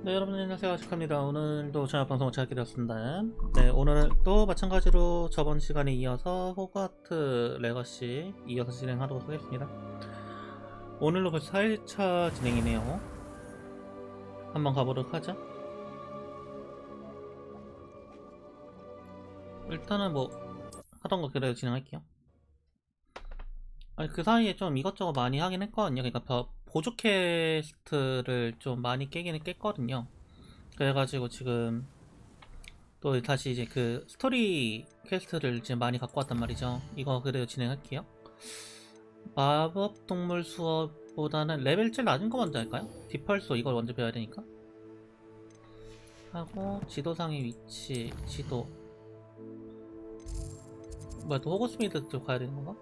네, 여러분 안녕하세요. 아식합니다. 오늘도 저녁 방송을 찾게 되었습니다. 네, 오늘은 또 마찬가지로 저번 시간에 이어서 호그와트레거시 이어서 진행하도록 하겠습니다. 오늘로 벌써 4일차 진행이네요. 한번 가보도록 하죠. 일단은 뭐 하던 거 그대로 진행할게요. 아니, 그 사이에 좀 이것저것 많이 하긴 했거든요. 그러니까 보조 퀘스트를 좀 많이 깨기는 깼거든요. 그래가지고 지금 또 다시 이제 그 스토리 퀘스트를 지금 많이 갖고 왔단 말이죠. 이거 그대로 진행할게요. 마법 동물 수업보다는 레벨 제일 낮은 거 먼저 할까요? 디펄소 이걸 먼저 배워야 되니까. 하고 지도상의 위치, 지도. 뭐야, 또 호그스미드 쪽 가야 되는 건가?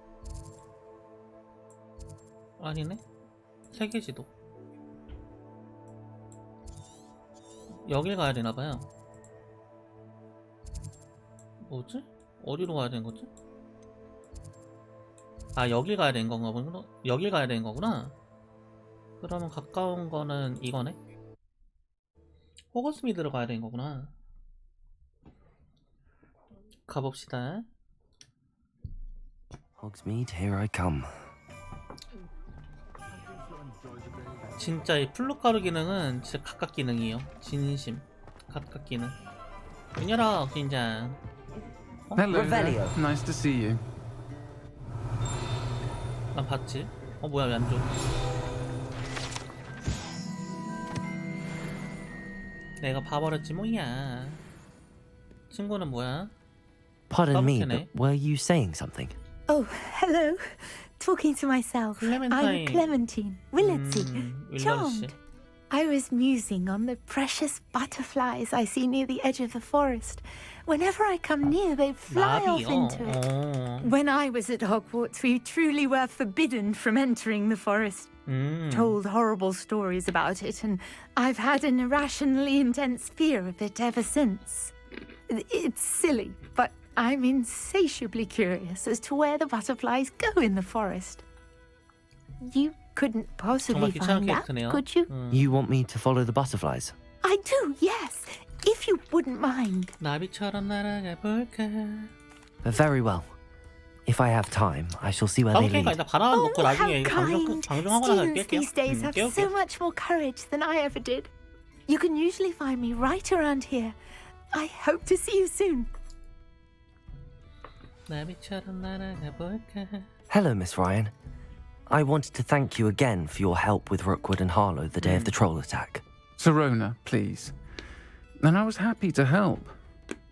아니네. 세계 지도. 여길 가야 되나봐요. 뭐지? 어디로 가야 되는 거지? 아, 여길 가야 되는 건가 보구나. 여길 가야 되는 거구나. 그러면 가까운 거는 이거네. 호그스미드로 가야 되는 거구나. 가봅시다. Hogsmeade, here I come. 진짜 이 플룻가루 기능은 진짜 각각 기능이에요. 진심 각각 기능. 윤열아, 진짜. Hello there. Revelio. Nice to see you. 난 봤지. 뭐야, 왜 안 줘? 내가 봐버렸지 뭐야. 친구는 뭐야? Pardon me, Pumpkin, but were you saying something? Oh, hello. Talking to myself. Clementine. I'm Clementine Willetsy. 윌러리 씨. Charmed. I was musing on the precious butterflies I see near the edge of the forest. Whenever I come near, they fly off into it. When I was at Hogwarts, we truly were forbidden from entering the forest. Told horrible stories about it, and I've had an irrationally intense fear of it ever since. It's silly, but I'm insatiably curious as to where the butterflies go in the forest. You couldn't possibly 정말 find 귀찮은 out, 캐릭터네요. could you? You want me to follow the butterflies? I do, yes. If you wouldn't mind. 나비처럼 날아가 볼까? Very well. If I have time, I shall see where they 오케이, lead. 일단 바람 Oh, 먹고 how 나중에 kind. 방송하고 나서 Students 깰게요. these days have 깨울게. so much more courage than I ever did. You can usually find me right around here. I hope to see you soon. 나비처럼 날아가 볼까? Hello, Miss Ryan. I wanted to thank you again for your help with Rookwood and Harlow the day of the troll attack. Serona, please. And I was happy to help.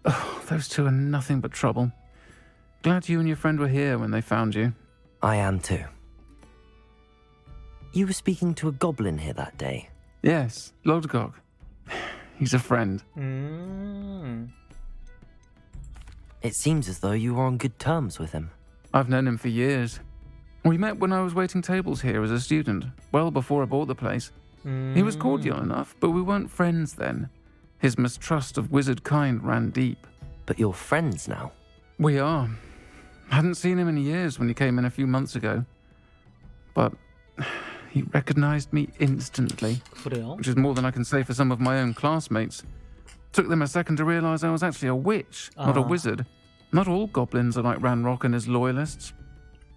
Oh, those two are nothing but trouble. Glad you and your friend were here when they found you. I am too. You were speaking to a goblin here that day. Yes, Lodgok. He's a friend. It seems as though you were on good terms with him. I've known him for years. We met when I was waiting tables here as a student, well before I bought the place. He was cordial enough, but we weren't friends then. His mistrust of wizard kind ran deep. But you're friends now. We are. Hadn't seen him in years when he came in a few months ago. But he recognized me instantly, 그래요? which is more than I can say for some of my own classmates. Took them a second to realize I was actually a witch, not a wizard. Not all goblins are like Ranrock and his loyalists.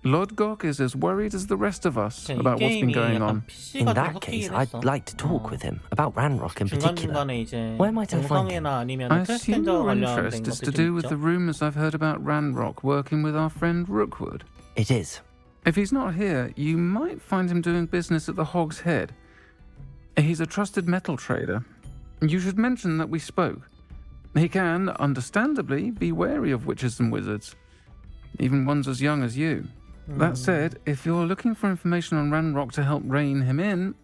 Lodgok is as worried as the rest of us 이 about what's been 게임이 going 약간 on. In PC가 좀 that case, 섞이긴 I'd 했어. like to talk with him about Ranrock in particular. 중간중간에 이제 Where might I find him? 동성애나 아니면 I assume 트랜스젠더 your 관련된 interest is to 것들이 do 좀 with the 있죠. rumours I've heard about Ranrock working with our friend Rookwood. It is. If he's not here, you might find him doing business at the Hog's Head. He's a trusted metal trader. You should mention that we spoke. He can, understandably, be wary of witches and wizards, even ones as young as you. That said, if you're looking for information on Ranrock to help rein him in,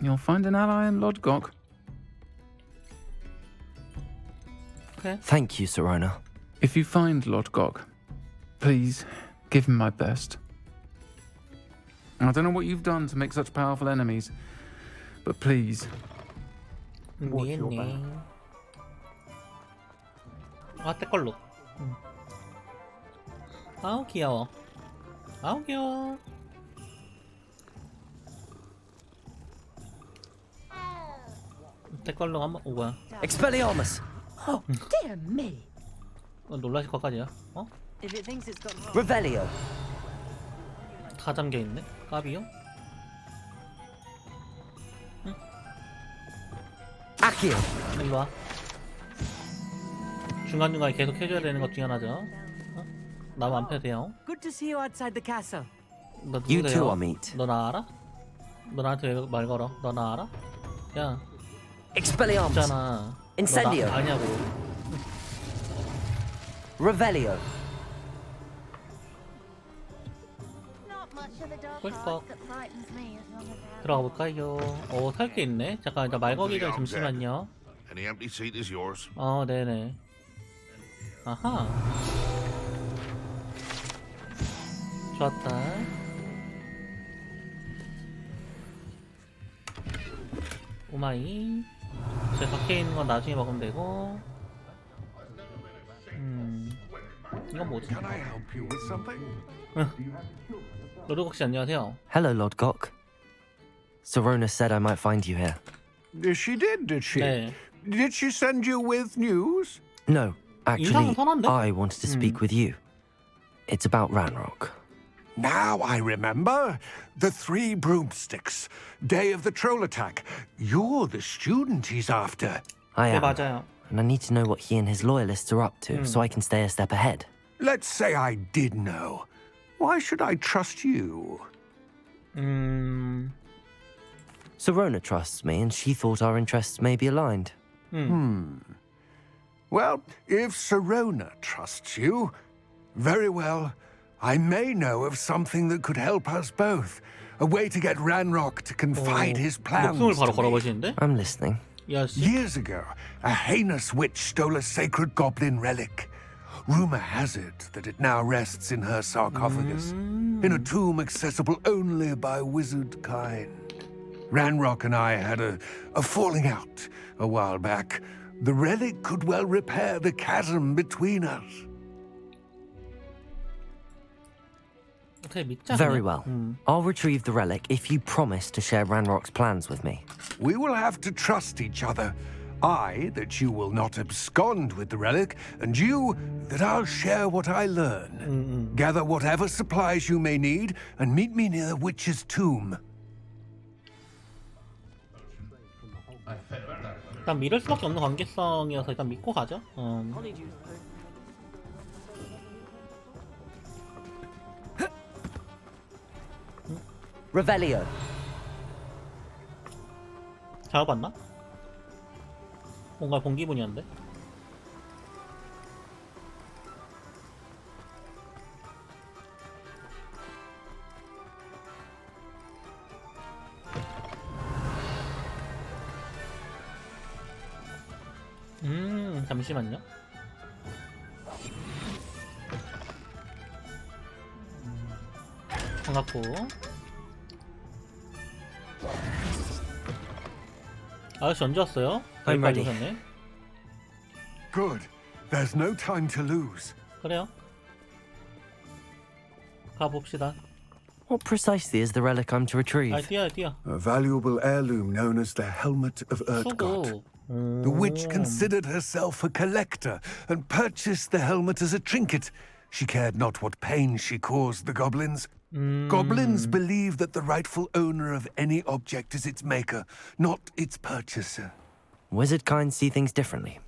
you'll find an ally in Lodgok. Okay. Thank you, Serona. If you find Lodgok, please give him my best. I don't know what you've done to make such powerful enemies, but please. 네네. 아, 때걸로. 아우 귀여워. 아우 귀여워. 댓글로 한번 뭐야? Expelliarmus! Oh, dear me. 놀라실 것까지야. 어? If it thinks it's got Revelio! 다 잠겨 있네. 까비요? Accio! 일로 와. 중간중간에 계속 해줘야 되는 것 중에 하나죠. 어? 나무 안 펴도 돼요. Good to see you outside the castle. 너 You 누구세요? two are meet. 너 나 알아? 너 나한테 왜 말 걸어? 너 나 알아? 야, Expelliarmus! 있잖아. Incendio. 너 나 아냐고. Revelio! not much of the dark 꿀꺽. art that frightens me as long as I have. 들어가 볼까요? 살 게 있네. 잠깐, 일단 말 걸기가 잠시만요. Any empty seat is yours. 네네. 아하. 좋았다. 오마이. 제 밖에 있는 건 나중에 먹으면 되고. 이건 뭐지? Can I help you with something? 로드곡씨 안녕하세요. Hello, Lord Gok. Sorona said I might find you here. She did she? 네. Did she send you with news? No, actually, 인상은 선한데? I wanted to speak with you. It's about Ranrock. Now I remember. The 3 broomsticks. Day of the troll attack. You're the student he's after. I 네, am, 맞아요. and I need to know what he and his loyalists are up to so I can stay a step ahead. Let's say I did know. Why should I trust you? Sorona trusts me, and she thought our interests may be aligned. Well, if Sorona trusts you, very well. I may know of something that could help us both. A way to get Ranrock to confide his plans 목숨을 바로 to me. 걸어버리시는데? I'm listening. 야, 씨. Years ago, a heinous witch stole a sacred goblin relic. Rumor has it that it now rests in her sarcophagus, in a tomb accessible only by wizard kind. Ranrock and I had a falling out a while back. The relic could well repair the chasm between us. 어떻게 믿자. Very 그냥. well. I'll retrieve the relic if you promise to share Ranrock's plans with me. We will have to trust each other. I, that you will not abscond with the relic, and you, that I'll share what I learn. Gather whatever supplies you may need, and meet me near the witch's tomb. 일단 믿을 수밖에 없는 관계성이어서 일단 믿고 가죠. Revelio. 잘 봤나? 뭔가 본 기분이었는데. 잠시만요. 반갑고. 아저씨 언제 왔어요? I'm ready. 오셨네. Good. There's no time to lose. 그래요. 가봅시다. What precisely is the relic I'm to retrieve? 뛰어요, 뛰어. A valuable heirloom known as the Helmet of Urtgot. 수고. The witch considered herself a collector and purchased the helmet as a trinket. She cared not what pain she caused the goblins. Goblins believe that the rightful owner of any object is its maker, not its purchaser. Wizard kind see things differently.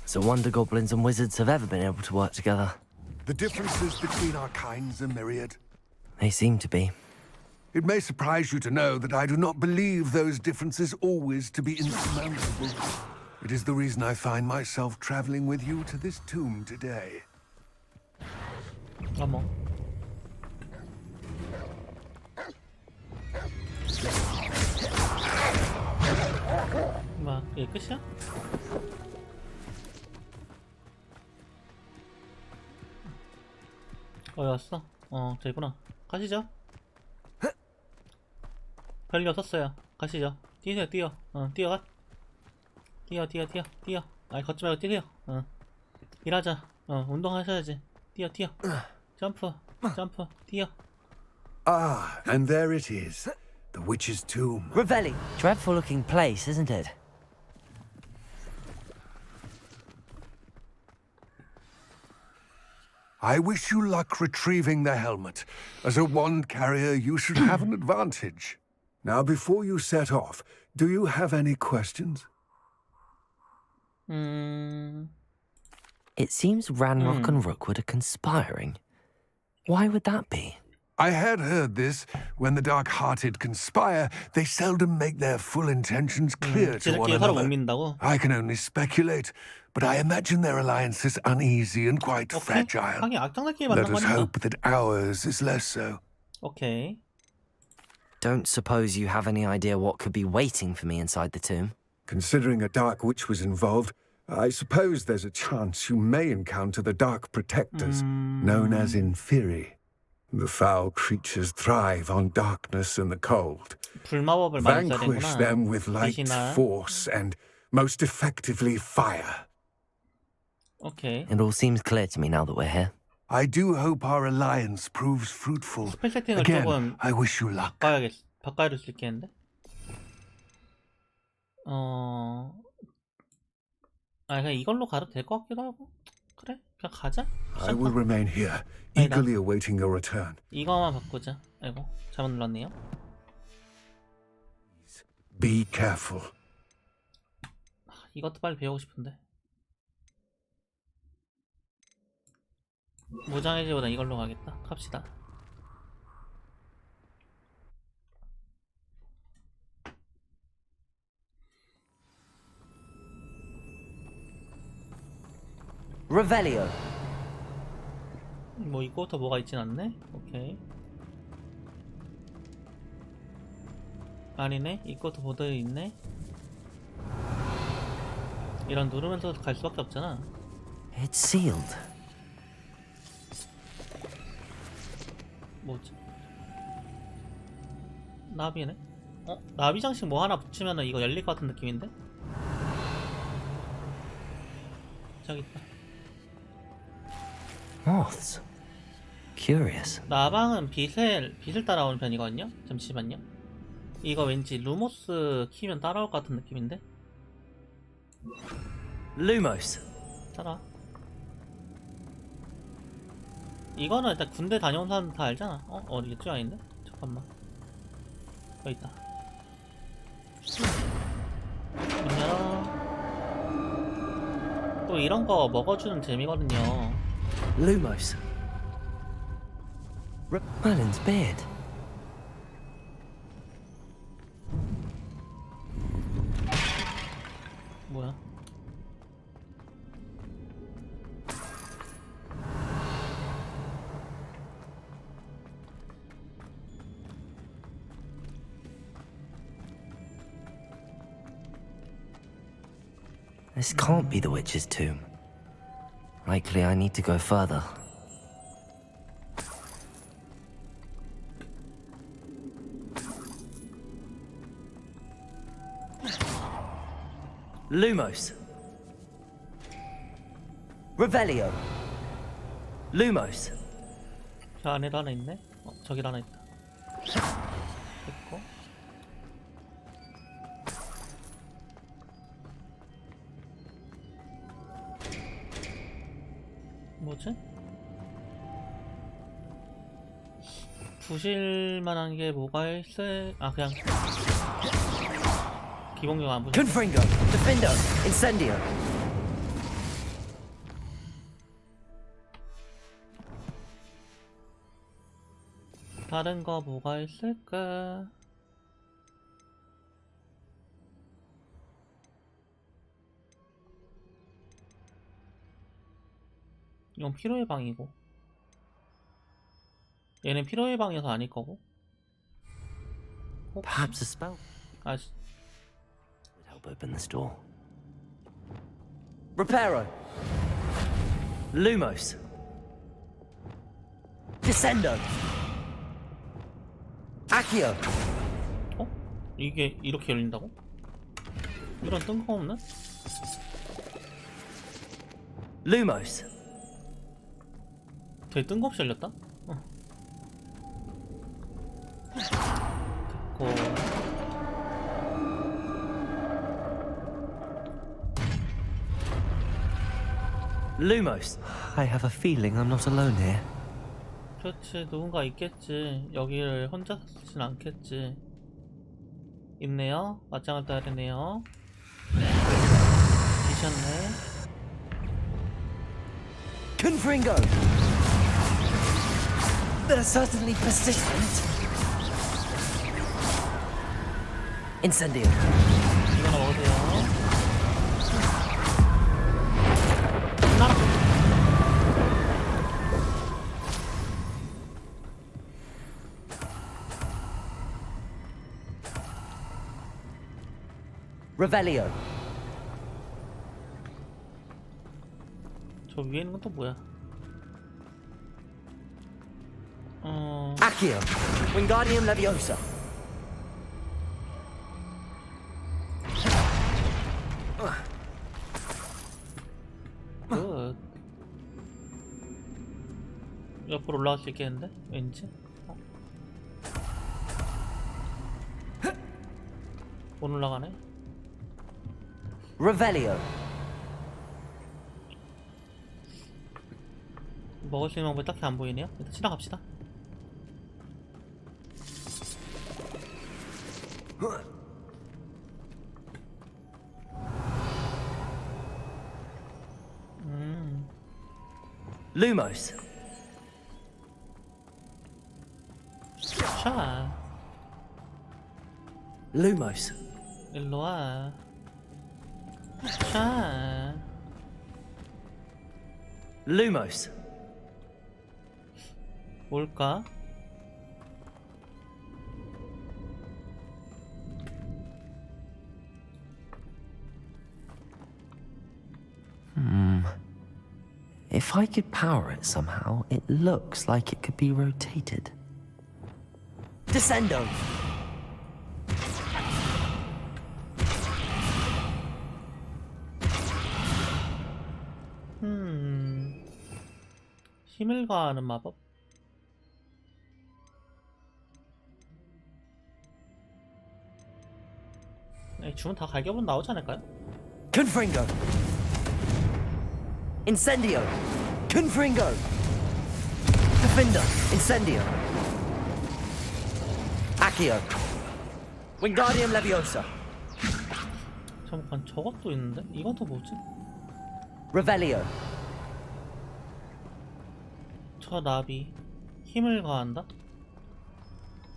It's a wonder goblins and wizards have ever been able to work together. The differences between our kinds are myriad. They seem to be. It may surprise you to know that I do not believe those differences always to be insurmountable. It is the reason I find myself traveling with you to this tomb today. 어머. 이게 끝이야? 왔어? 저기구나. 가시죠. 별일 없었어요. 가시죠. 뛰세요, 뛰어. 뛰어가. 뛰어. 아이, 걷지 말고 뛰세요. 일하자. 운동하셔야지. 뛰어. 점프, 뛰어. Ah, and there it is. The witch's tomb. Revelli. Dreadful looking place, isn't it? I wish you luck retrieving the helmet. As a wand carrier, you should have an advantage. Now, before you set off, do you have any questions? It seems Ranrock and Rookwood are conspiring. Why would that be? I had heard this. When the dark-hearted conspire, they seldom make their full intentions clear to one 지들끼리 서로 못 another. 믿는다고? I can only speculate, but I imagine their alliance is uneasy and quite 오케이. fragile. 하긴 악당들끼리 Let 만난 us 거니까. hope that ours is less so. 오케이. Don't suppose you have any idea what could be waiting for me inside the tomb? Considering a dark witch was involved, I suppose there's a chance you may encounter the dark protectors, known as Inferi. The foul creatures thrive on darkness and the cold. 불마법을 많이 써야 Vanquish 되는구나. them with light, 빛이나. force, and most effectively fire. 오케이. It all seems clear to me now that we're here. I do hope our alliance proves fruitful. 스펠 세팅을 Again, 조금 I wish you luck. 바꿔야 될 수 있겠는데? 그냥 이걸로 가도 될 것 같기도 하고. 그래, 그냥 가자. I will remain here, 아니다. eagerly awaiting your return. 이거만 바꾸자. 아이고, 잘못 눌렀네요. Be careful. 이것도 빨리 배우고 싶은데. 무장해제보다 이걸로 가겠다. 갑시다. Revelio. 뭐 이거부터 뭐가 있진 않네? 오케이. 아니네? 이것도 보드에 있네? 이런 누르면서 갈 수밖에 없잖아. It's sealed. 뭐지? 나비네? 나비 장식 뭐 하나 붙이면은 이거 열릴 것 같은 느낌인데? 저기 있다. Moths. Curious. 나방은 빛을 따라오는 편이거든요? 잠시만요. 이거 왠지 루모스 키면 따라올 것 같은 느낌인데? Lumos. 따라. 이거는 일단 군대 다녀온 사람 다 알잖아. 어디 이쪽 아닌데? 잠깐만. 여기 있다. 문 열어. 또 이런 거 먹어주는 재미거든요. Lumos. Merlin's beard. 뭐야? This can't be the witch's tomb. Likely I need to go further. Lumos. Revelio. Lumos. 저 안에도 하나 있네? 저기도 하나 있다. 됐고. 뭐지? 부실만한 게 뭐가 있을? 그냥 기본경 안 부실. Confringo. Defendo. Incendio. 다른 거 뭐가 있을까? 이건 피로의 방이고, 얘는 피로의 방이어서 아닐 거고. Perhaps a spell 아, would help open this door. Reparo. Lumos. Descendo. Accio. 이게 이렇게 열린다고? 이런 뜬금없네? Lumos. 되게 뜬금없이 열렸다? 됐고. Lumos. I have a feeling I'm not alone here. 그렇지, 누군가 있겠지. 여기를 혼자 쓰진 않겠지. 있네요. 맞짱을 떠야 되네요. 미셨네. Confringo. They're certainly persistent. Incendio. 이거나 먹으세요. 나라. Revelio. 저 위에 있는 건 또 뭐야? Accio. Wingardium Leviosa. 굿. 옆으로 올라갈 수 있겠는데? 왠지? 못 올라가네? Revelio. 먹을 수 있는 방법이 딱히 안 보이네요? 일단 지나갑시다. Lumos. 샤. Lumos. 일로와. 샤. Lumos. 뭘까? If I could power it somehow, it looks like it could be rotated. Descendo. 힘을 가하는 마법? 주문 다 갈겨보면 나오지 않을까요? Confringo. Incendio. Confringo. Defender. Incendio. Accio. Wingardium Leviosa. 잠깐 저것도 있는데? 이건 또 뭐지? Revelio. 저 나비 힘을 가한다?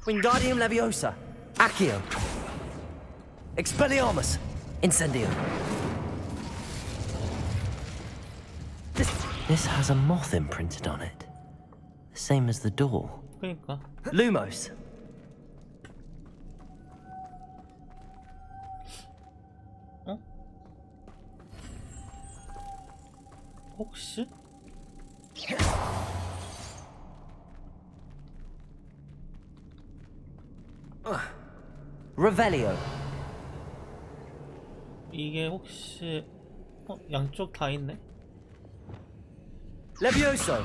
Wingardium Leviosa. Accio. Expelliarmus. Incendio. This has a moth imprinted on it. The same as the door. 그니까 Lumos. 어? 혹시? Revelio. 이게 혹시 양쪽 다 있네? Levioso.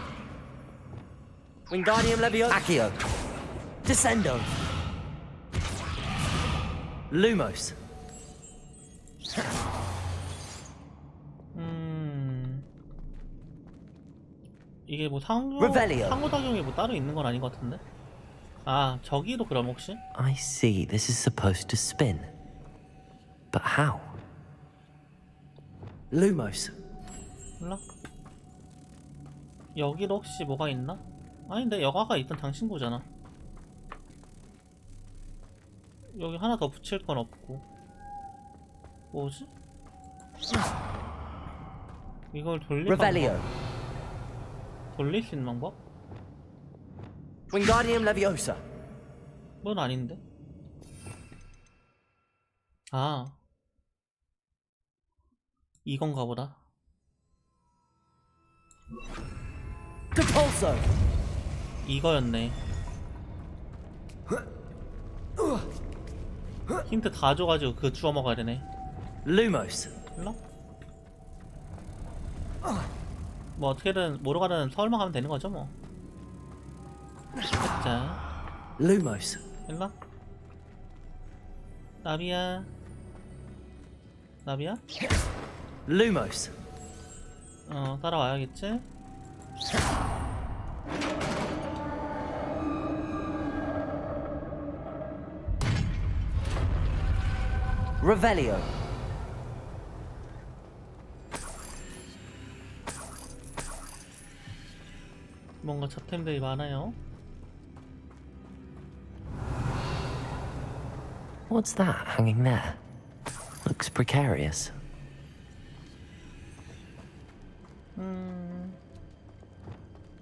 Wingardium Leviosa. Accio. Descendo. Lumos. 이게 뭐 Revelio. 상호작용이 뭐 따로 있는 건 아닌 것 같은데? 아 저기도 그럼 혹시? I see. This is supposed to spin. But how? Lumos. 몰라? 여기도 혹시 뭐가 있나? 아닌데 여가가 있던 당신구잖아. 여기 하나 더 붙일 건 없고. 뭐지? 이걸 돌릴 Revelio. 방법? 돌릴 수 있는 방법? Wingardium Leviosa. 그건 아닌데. 아 이건가 보다. Compulso. 이거였네. 힌트 다 줘가지고 그거 주워 먹어야 되네. Lumos. 몰라? 뭐 어떻게든 모르가는 서울만 가면 되는 거죠 뭐. 자, Lumos. 일로. 나비야. 나비야? Lumos. 따라와야겠지? Revelio. 뭔가 잡템들이 많아요. What's that hanging there? Looks precarious.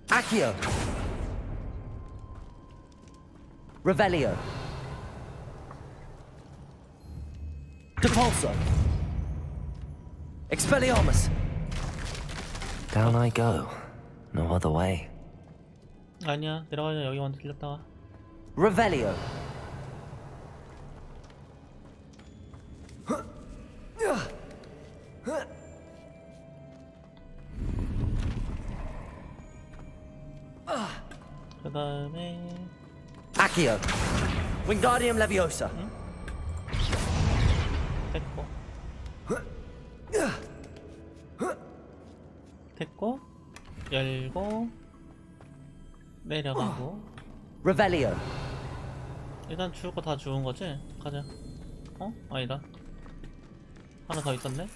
Accio. Revelio. Depulso. Expelliarmus. Down I go. No other way. 아니야, 내려가자. 여기 먼저 들렸다가. Revelio. 그 다음에 Accio. Wingardium Leviosa. 됐고 됐고 열고 내려가고 Revelio. 일단 주울 거 다 주운 거지? 가자. 어? 아니다. 하나 더 있었네?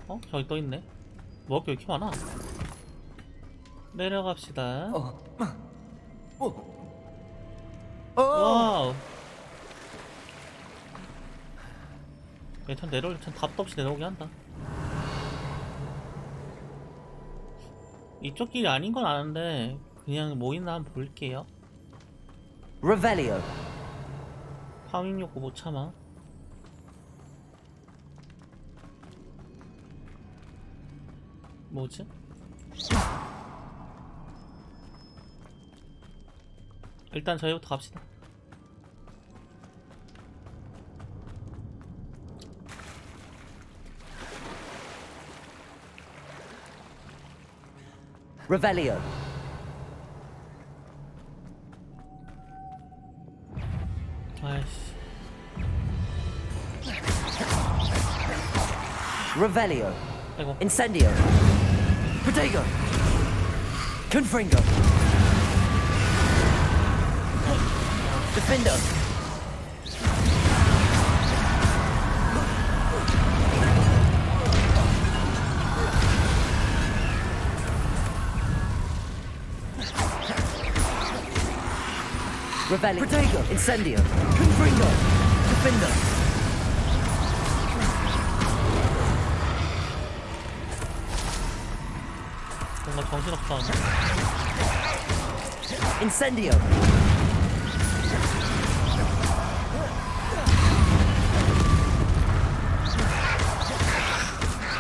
어? 저기 또 있네. 먹을 게 왜 이렇게 많아? 내려갑시다. 와우. 얘참 내려올 참 답도 없이 내려오게 한다. 이쪽 길이 아닌 건 아는데 그냥 뭐 있나 한번 볼게요. Revelio. 파밍 욕구 못 참아. 뭐지? 일단 저희부터 갑시다. Revelio. 아이씨. Revelio. 아이고. Incendio. Protego. Confringo. Defender. Revelio. Protego. Incendio. Confringo. Defender. 뭔가 정신없다. Incendio.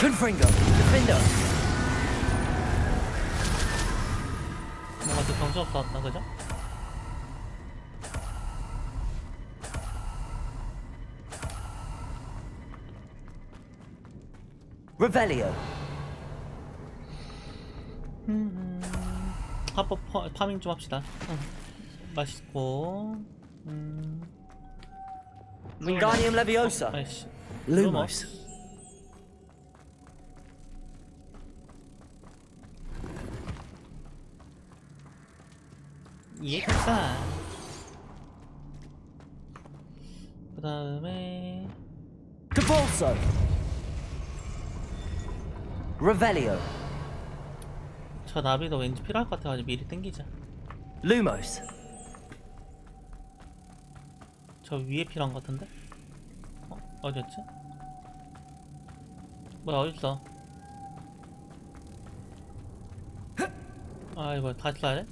Confringo. Defender. 뭔가 좀 정신없다 왔다, 그죠? Revelio. 합법 파밍 좀 합시다. 맛있고. Wingardium Leviosa. 아이씨. Lumos. 예쁘다. 그 다음에 Depulso. Revelio. 저 나비도 왠지 필요할 것 같아가지고 미리 땡기자. Lumos. 저 위에 필요한 것 같은데? 어디였지? 뭐야, 어딨어? 아, 이거 다시 써야 돼?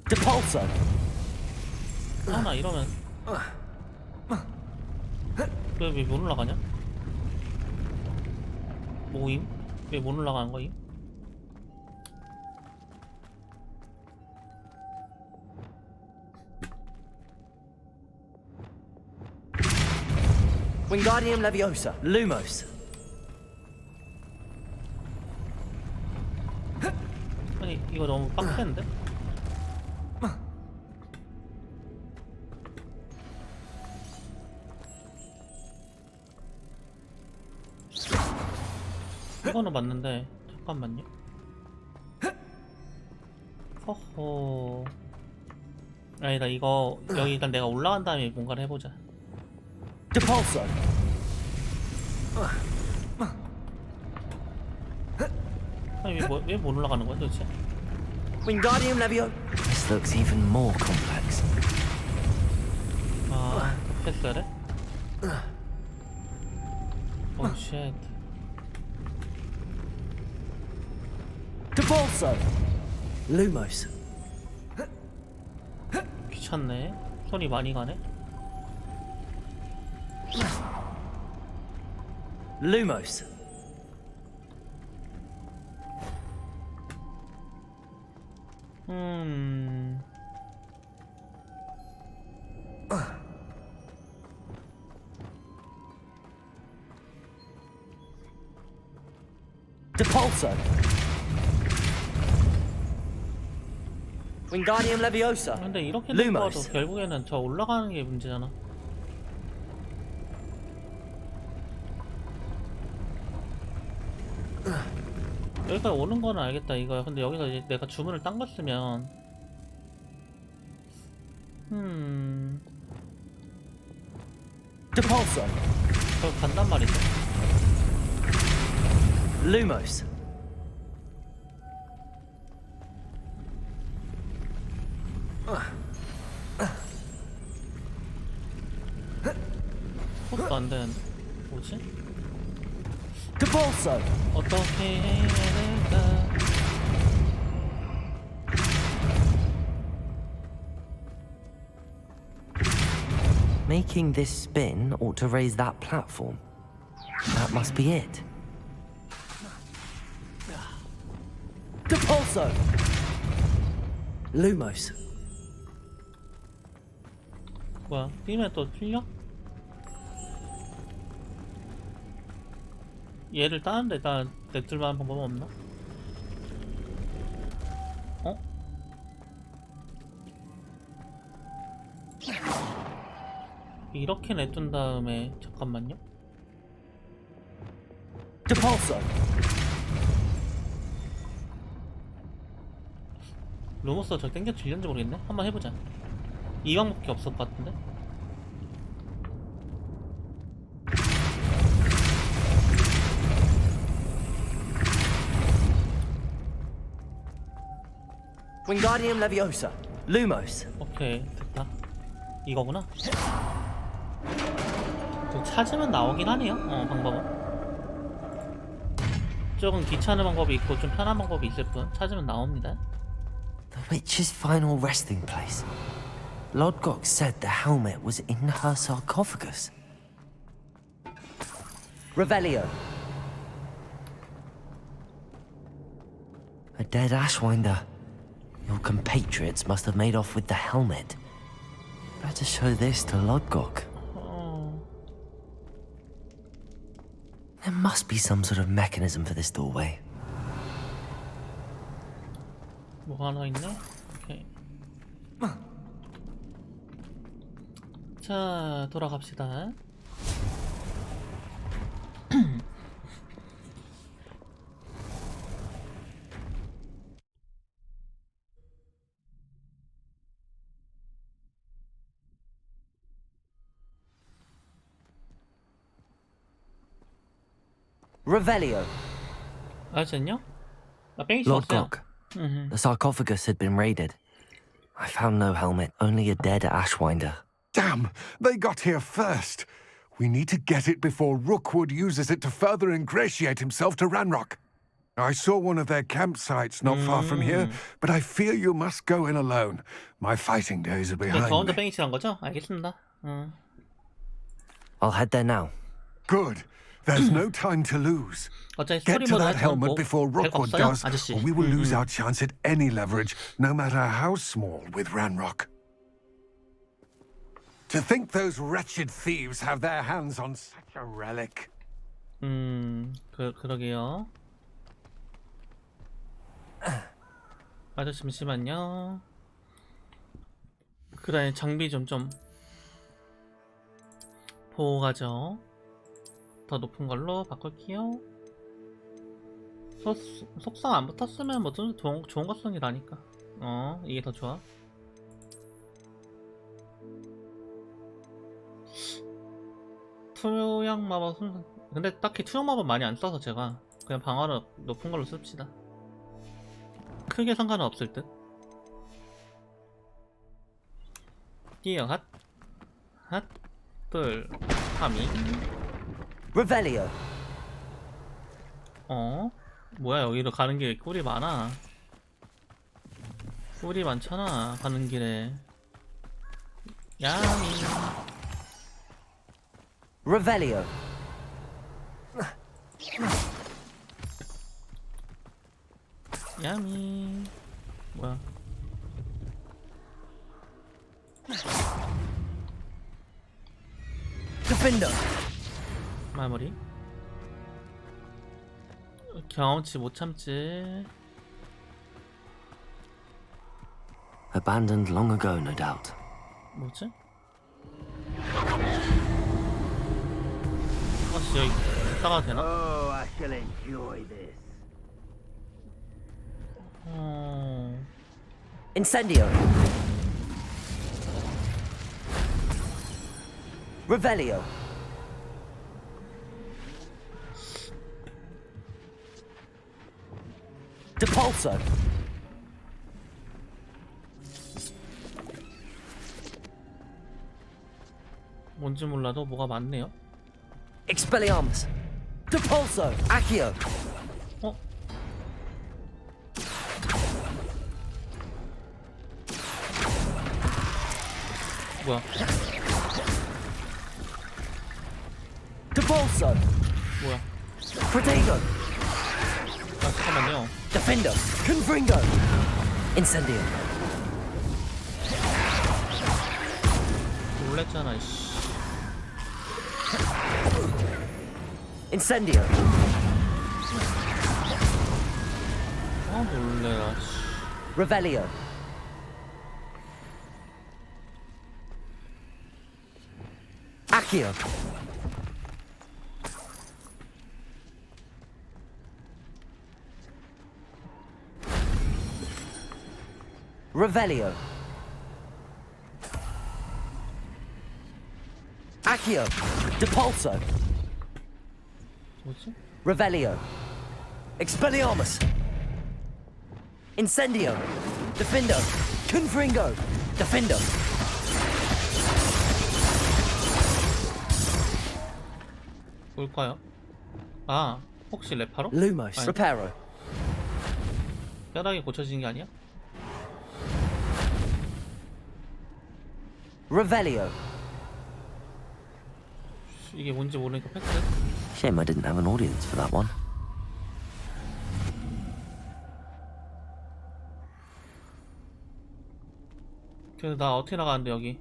Depulso. 아, 나 이러면 왜 못 올라가냐? 모임? 왜 못 올라가는 거임? Wingardium Leviosa. Lumos. 아니, 이거 너무 빡센데? 거는 맞는데 잠깐만요. 허허. 아니다, 이거 여기 일단 내가 올라간 다음에 뭔가를 해보자. Depulso. 아니 왜 못 올라가는 거야 도대체? Wingardium Levio. This looks even more complex. 아, 패스를? 오 쉣. Depulso. Lumos. 귀찮네. 손이 많이 가네. Lumos. Depulso. Wingardium Leviosa. 근데 이렇게 돼도 Lumos. 결국에는 저 올라가는 게 문제잖아. 여기까지 오는 거는 알겠다 이거야. 근데 여기서 이제 내가 주문을 딴 거 쓰면 Depulso. 저 간단 말이죠. Lumos. 그것도 안 되는데 뭐지? Depulso. 어떻게 해야 될까? Making this spin ought to raise that platform. That must be it. Depulso. Lumos. 뭐야? 뛰면 또 틀려? 얘를 따는데 일단 냅둘만한 방법은 없나? 어? 이렇게 냅둔 다음에 잠깐만요. Depulso. 루머스 저 땡겨 질렸는지 모르겠네. 한번 해보자. 이 방법밖에 없을 것 같은데. Wingardium Leviosa. Lumos. 오케이 됐다. 이거구나. 좀 찾으면 나오긴 하네요. 방법은. 조금 귀찮은 방법이 있고 좀 편한 방법이 있을 뿐 찾으면 나옵니다. The witch's final resting place. Lodgok said the helmet was in her sarcophagus. Revelio. A dead Ashwinder. Your compatriots must have made off with the helmet. Better show this to Lodgok. There must be some sort of mechanism for this doorway. 뭐가 하나 있네? 오케이. 자, 돌아갑시다. Revelio. 알았죠? 나 뺑이 쳤어요. Lodgok. The sarcophagus had been raided. I found no helmet, only a dead Ashwinder. Damn, they got here first. We need to get it before Rookwood uses it to further ingratiate himself to Ranrock. I saw one of their campsites not far from here, but I fear you must go in alone. My fighting days are 저 behind 혼자 me. 뺑이 칠한 거죠? 알겠습니다. I'll head there now. Good. There's no time to lose. 어차피 Get 스토리 to 모드 할 that 때는 helmet 뭐 before 별거 Rookwood 없어요, does, 아저씨. or we will lose our chance at any leverage, no matter how small, with Ranrock. To think those wretched thieves have their hands on such a relic. 그러게요. 아저씨 잠시만요. 그다음에 장비 좀 보호가죠. 더 높은 걸로 바꿀게요. 속성 안 붙었으면 뭐 좀 좋은 거 쓰는 게 나니까. 이게 더 좋아. 투영 마법은 근데 딱히 투영 마법 많이 안 써서 제가 그냥 방어력 높은 걸로 씁시다. 크게 상관은 없을 듯. 끼어 핫둘 3이. Revelio. 뭐야, 여기로 가는 길에 꿀이 많아. 꿀이 많잖아, 가는 길에. 야미. Revelio. 야미. 뭐야. Defender. 마무리. 경험치 못 참지. Abandoned long ago, no doubt. 뭐지? 혹시 여기 있다가 되나? Oh, I shall enjoy this. Incendio. Revelio. Depulso. 뭔지 몰라도 뭐가 많네요. Expelliarmus. Depulso. Accio. 어? 뭐야? Depulso. 뭐야? Protego. 아, 잠깐만요. Defender. Confringo. Incendio. 놀랬잖아, 이씨. Incendio. 아, 놀래라, 씨. Revelio. Accio. Revelio. Accio. Depulso. 뭐지? Revelio. Expelliarmus. Incendio. Defendo. Confringo. Defendo. 뭘까요? 아, 혹시 레파로? Lumos. 아니. Reparo. 뼈다귀 고쳐진 게 아니야? Revelio. 이게 뭔지 모르니까 패스. Shame I didn't have an audience for that one. 그래서 나 어떻게 나가는데 여기?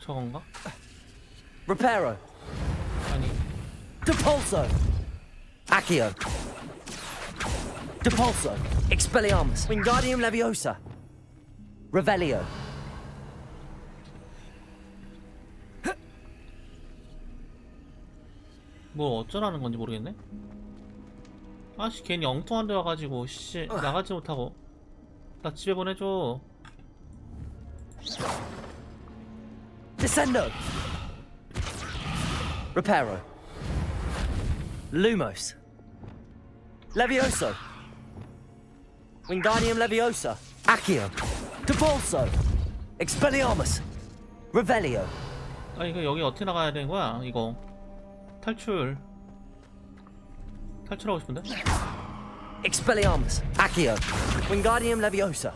저건가? Reparo. 아니, Depulso. Accio. Depulso. Expelliarmus. Wingardium Leviosa. Revelio. 뭐 어쩌라는 건지 모르겠네. 아씨, 괜히 엉뚱한 데 와가지고 씨 나가지 못하고 나 집에 보내줘. Descendo. Reparo. Lumos. Levioso. Wingardium Leviosa. Accio. Depulso. Expelliarmus. Revelio. 아, 이거 여기 어떻게 나가야 되는 거야? 이거 탈출하고 싶은데? Expelliarmus. Accio. Wingardium Leviosa.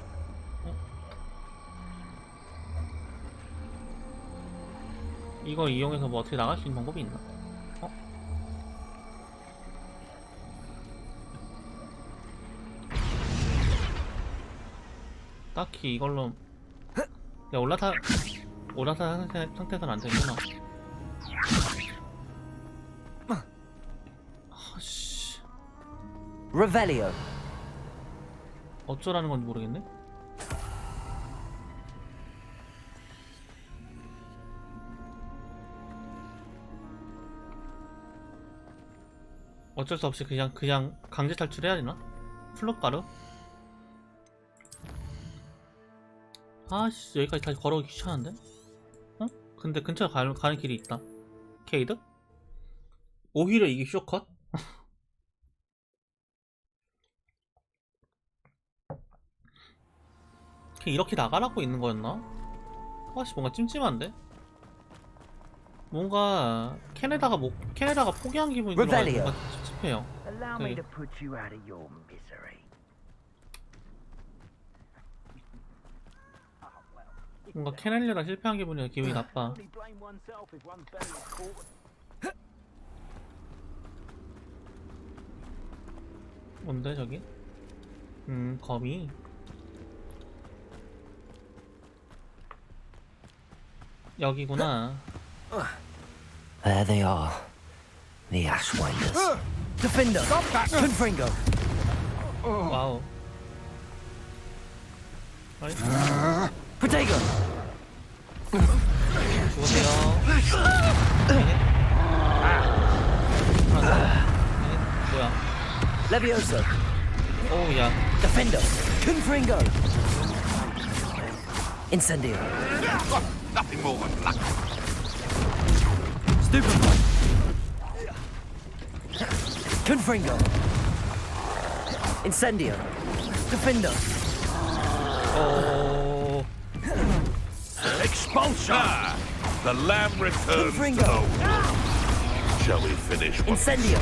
이거 이용해서 뭐 어떻게 나갈 수 있는 방법이 있나? 딱히 이걸로 야, 올라타 상태에서는 안 되구나. 아씨, Revelio. 어쩌라는 건지 모르겠네. 어쩔 수 없이 그냥 강제 탈출해야 되나? 플롯가루? 아씨, 여기까지 다시 걸어오기 귀찮은데? 어? 근데 근처에 가는 길이 있다. 케이드? 오히려 이게 쇼컷? 이렇게 나가라고 있는 거였나? 아씨, 뭔가 찜찜한데? 뭔가 캐네다가 포기한 기분이 들어서 뭔가 찝찝해요. Allow me 되게. to put you out of your misery. 뭔가 캐넬리라 실패한 기분이라 기분이 나빠. Only blame oneself if one's better than caught. 뭔데 저기? 거미. 여기구나. There they are. The Ashwinders. Defender! Confringo! 와우. 아니, Protego! 죽으세요. 뭐야? Levioso! 오우야. Defender! Confringo! Incendio! Nothing more than luck. Stupefy! Confringo! Incendio! Defender! 오. Expulsion! The lamb returns to Confringo! the wood. Shall we finish what we Incendio!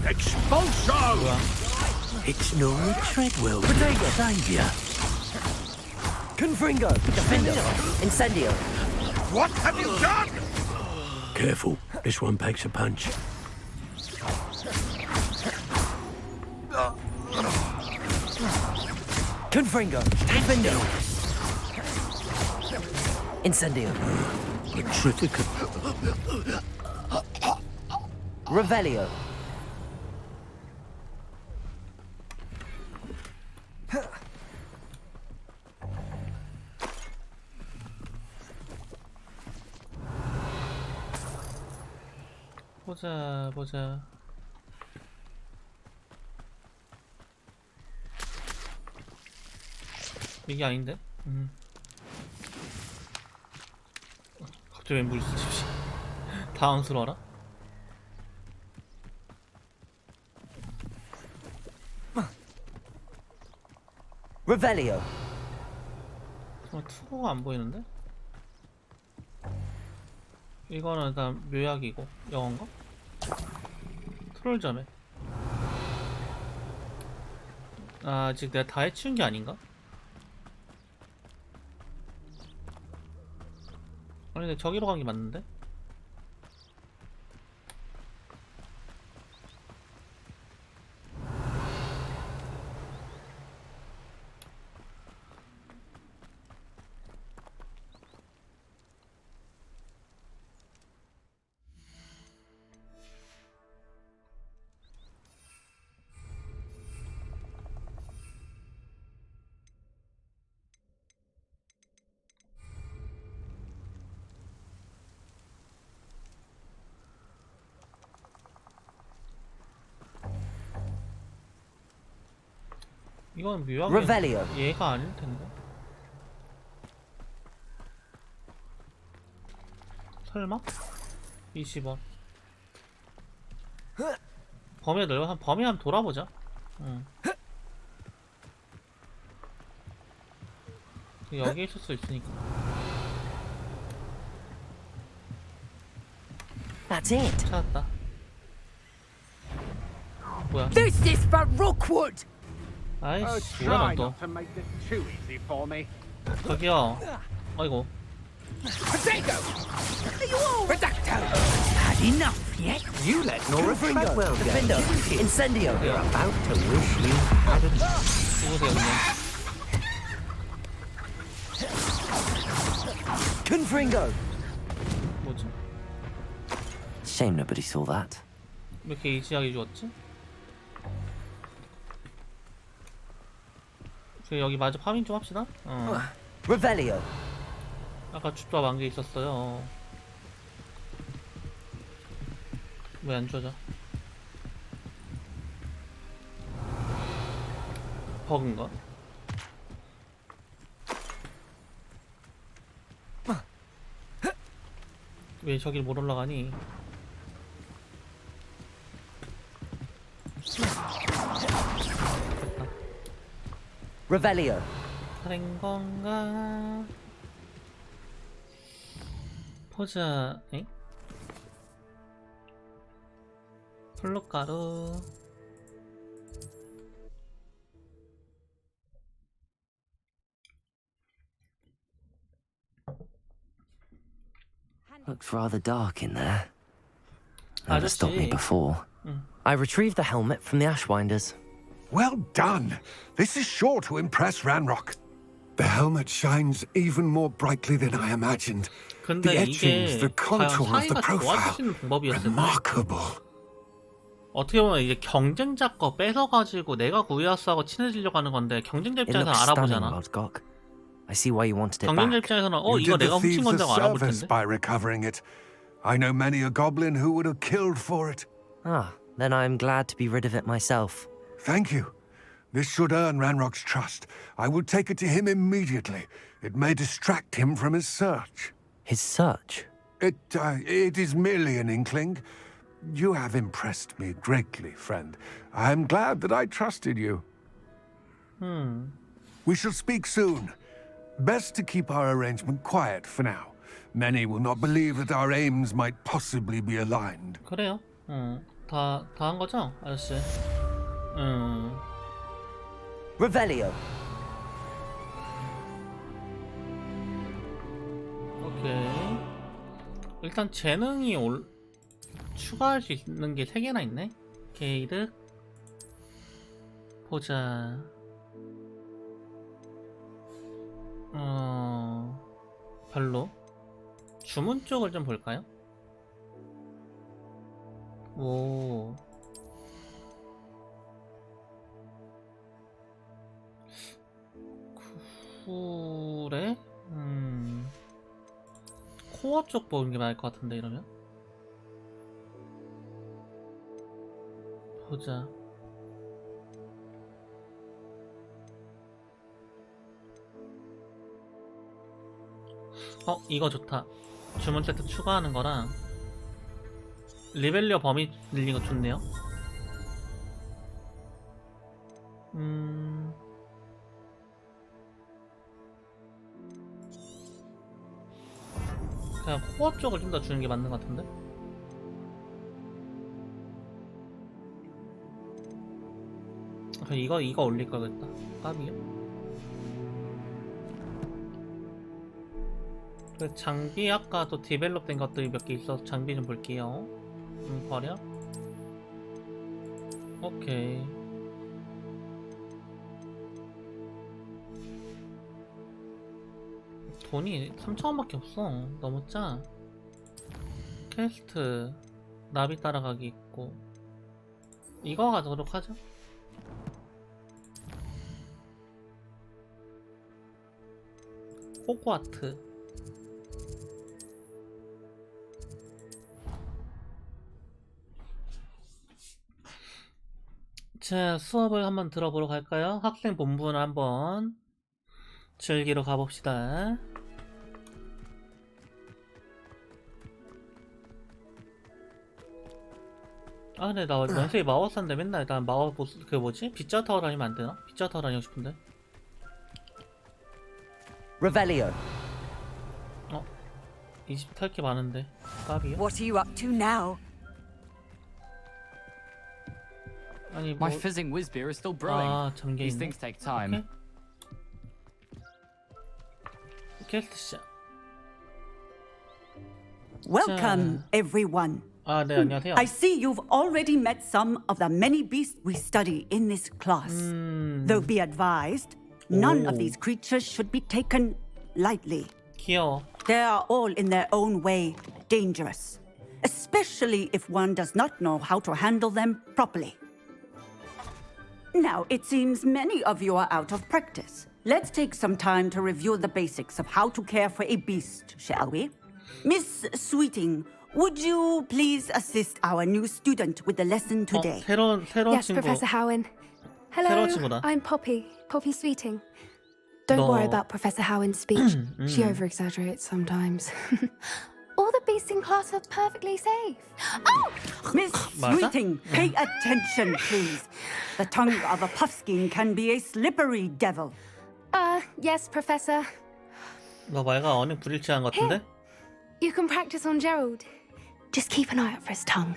Expulsion! It's Nora Treadwell, Protego! Saviour. Confringo! Defender! Incendio! What have you done? Careful, this one packs a punch. Confringo! Defender! Incendio! Tritica. Revelio! 보자. 이게 아닌데? 갑자기 왜 물 쓰지? 당황스러워라? Revelio! 투구가 안 보이는데? 이거는 일단 묘약이고 영어인가? 트롤점에 아직 내가 다 해치운 게 아닌가? 아니 근데 저기로 간 게 맞는데? 이건 묘약이 Revelio! 얘가 아닐 텐데. 설마? 20원. 범위가 넓어. 범위 한번 돌아보자. 응. 여기에 있을 수 있으니까. That's it! 찾았다. 뭐야? This is for Rookwood! 아이씨, 뭐야 너 또. to make this too easy for me. 저기요. 아이고. Protego! Are you all reducto? Had enough yet? You let Nora Treadwell go. Defender! Incendio! You're about to wish you hadn't. 죽으세요 그냥. Confringo! 뭐지? Shame nobody saw that. 왜 이렇게 이지하게 죽었지? 저희 여기 마저 파밍 좀 합시다. Revelio! 아까 춥다 만개 있었어요. 왜 안 주워져? 버그인가? 왜 저길 못 올라가니? Revelio. 다른 건가? 보자. 에? 플룻가루. Looks rather dark in there. Never stopped me 아저씨. before. I retrieved the helmet from the Ashwinders. Well done. This is sure to impress Ranrock. The helmet shines even more brightly than I imagined. The 근데 etchings, 이게 the 과연 contour of the 사이가 profile. 좋아지시는 방법이었을까? Remarkable. 어떻게 보면 이제 경쟁자 거 뺏어가지고 내가 구이아스하고 친해지려고 하는 건데 경쟁자 It 입장에서는 looks stunning, 알아보잖아. Rodgok. I see why you wanted it 경쟁자 back. 입장에서는 You 이거 did 내가 the 훔친 thieves a 건데 알아볼 service 텐데. by recovering it. I know many a goblin who would have killed for it. Ah, then I'm glad to be rid of it myself. Thank you. This should earn Ranrock's trust. I will take it to him immediately. It may distract him from his search. His search? It is merely an inkling. You have impressed me greatly, friend. I am glad that I trusted you. We shall speak soon. Best to keep our arrangement quiet for now. Many will not believe that our aims might possibly be aligned. 그래요. 다 한 거죠, 아저씨. Revelio. 오케이. 일단 재능이 추가할 수 있는 게 3개나 있네. 게이드. 보자. 별로. 주문 쪽을 좀 볼까요? 오. 그래? 코어 쪽 보는 게 나을 것 같은데 이러면? 보자. 이거 좋다. 주문 세트 추가하는 거랑 리벨리어 범위 늘린 거 좋네요. 그냥 코어 쪽을 좀 더 주는 게 맞는 것 같은데? 이거 올릴 거겠다. 깜이요? 그 장비 아까 또 디벨롭 된 것들이 몇 개 있어서 장비 좀 볼게요. 버려? 오케이. 돈이 3,000원밖에 없어. 너무 짜. 퀘스트 나비 따라가기 있고 이거 가도록 하죠. 호그와트. 자, 수업을 한번 들어보러 갈까요? 학생 본부를 한번 즐기러 가봅시다. 근데 나 연세히 마법사인데 맨날 난 마법 그 뭐지? 빗자 타워 다니면 안 되나? 빗자 타워 다니고 싶은데. Revelio. 이 집 탈 게 많은데. 까비요? What are you up to now? 아니 My fizzing whiz beer is still brewing. 잠겨 These 있네. things take time. 퀘스트 시작. Welcome, everyone. 네, 안녕하세요. I see you've already met some of the many beasts we study in this class. Though be advised, none of these creatures should be taken lightly. 귀여워. They are all in their own way dangerous, especially if one does not know how to handle them properly. Now, it seems many of you are out of practice. Let's take some time to review the basics of how to care for a beast, shall we? Miss Sweeting, would you please assist our new student with the lesson today? 새로운 Yes, 친구. Professor Howen. Hello, 새로운 친구다. I'm Poppy Sweeting. Don't worry about Professor Howen's speech. She over-exaggerates sometimes. All the beasts in class are perfectly safe. Oh! Miss Sweeting, pay attention, please. The tongue of a puffskein can be a slippery devil. Yes, Professor. 너 말과 언행 불일치한 것 같은데? You can practice on Gerald. Just keep an eye out for his tongue.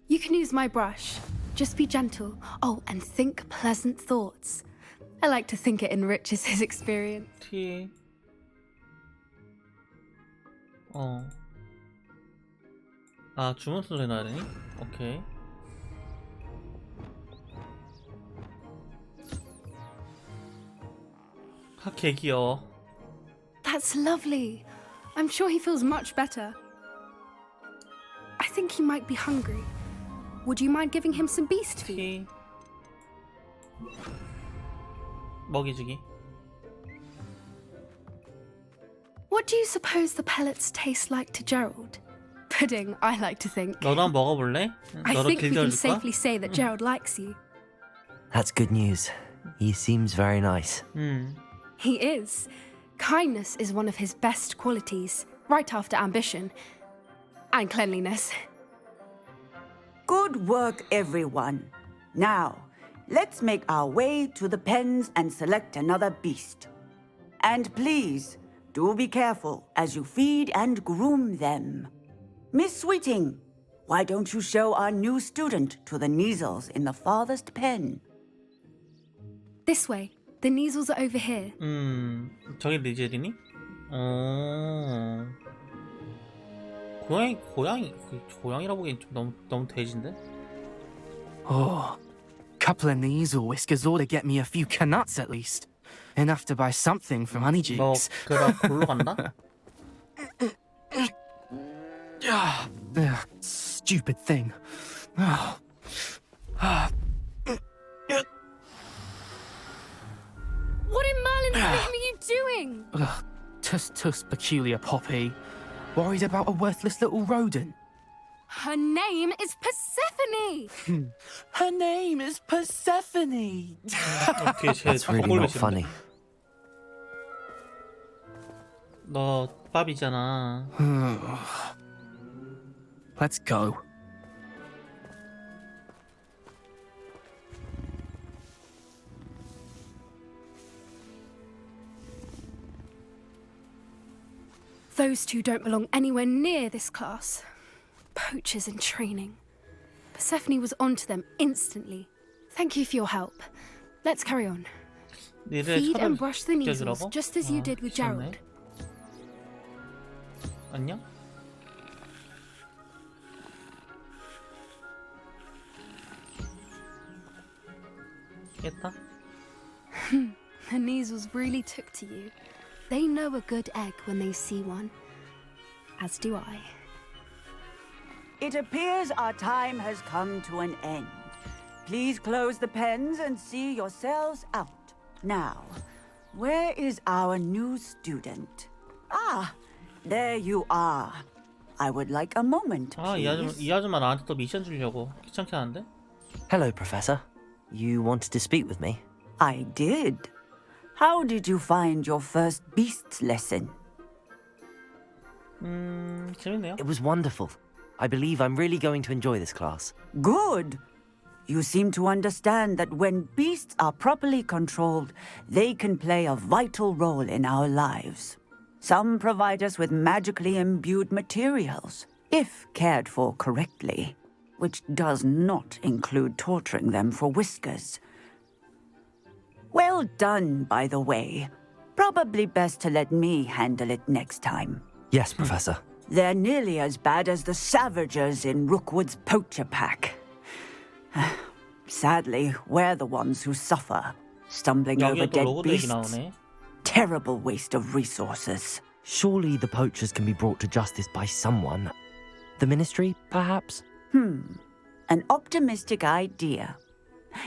You can use my brush. Just be gentle. Oh, and think pleasant thoughts. I like to think it enriches his experience. T. 아, 주문 순서 넣어야 되니? 오케이. 개 귀여워. That's lovely. I'm sure he feels much better. I think he might be hungry. Would you mind giving him some beast food? T. 먹이 주기. What do you suppose the pellets taste like to Gerald? Pudding, I like to think. 너도 한번 먹어볼래? I 너도 think we can 길들여줄까? safely say that Gerald likes you. That's good news. He seems very nice. He is. Kindness is one of his best qualities, right after ambition and cleanliness. Good work, everyone. Now, let's make our way to the pens and select another beast. And please, do be careful as you feed and groom them. Miss Sweeting, why don't you show our new student to the Neasels in the farthest pen? This way. The Neasels are over here. 저게 니젤이니? 고양이라 보기엔 좀 너무 돼지인데? Oh, couple of knees or whiskers ought to get me a few canuts at least. Enough to buy something from 너 Honeyjuice. 그럼 골로 간다? Stupid thing. What in Merlin's name are you doing? Tuss, peculiar Poppy. Worried about a worthless little rodent. Her name is Persephone. Her name is Persephone. 오케이, 쟤 That's really 꼴 not 보시는데? funny. 너 밥이잖아. Let's go. Those two don't belong anywhere near this class. Poachers in training. Persephone was onto them instantly. Thank you for your help. Let's carry on. 니들 Feed and 철을 brush the Neasels, 껴주라고? just as you did with 귀찮네. Gerald. 안녕? 깼다? The Neasels really took to you. They know a good egg when they see one. As do I. It appears our time has come to an end. Please close the pens and see yourselves out. Now, where is our new student? Ah, there you are. I would like a moment, 아, please. 이 아줌마 나한테 또 미션 주려고 귀찮게 하는데? Hello, Professor. You wanted to speak with me? I did. How did you find your first beasts lesson? 재밌네요. It was wonderful. I believe I'm really going to enjoy this class. Good. You seem to understand that when beasts are properly controlled, they can play a vital role in our lives. Some provide us with magically imbued materials, if cared for correctly, which does not include torturing them for whiskers. Well done, by the way. Probably best to let me handle it next time. Yes, Professor. They're nearly as bad as the Savagers in Rookwood's poacher pack. Sadly, we're the ones who suffer, stumbling over 여기에 또 dead 로고도 얘기 beasts. 나오네. Terrible waste of resources. Surely the poachers can be brought to justice by someone. The Ministry, perhaps? An optimistic idea.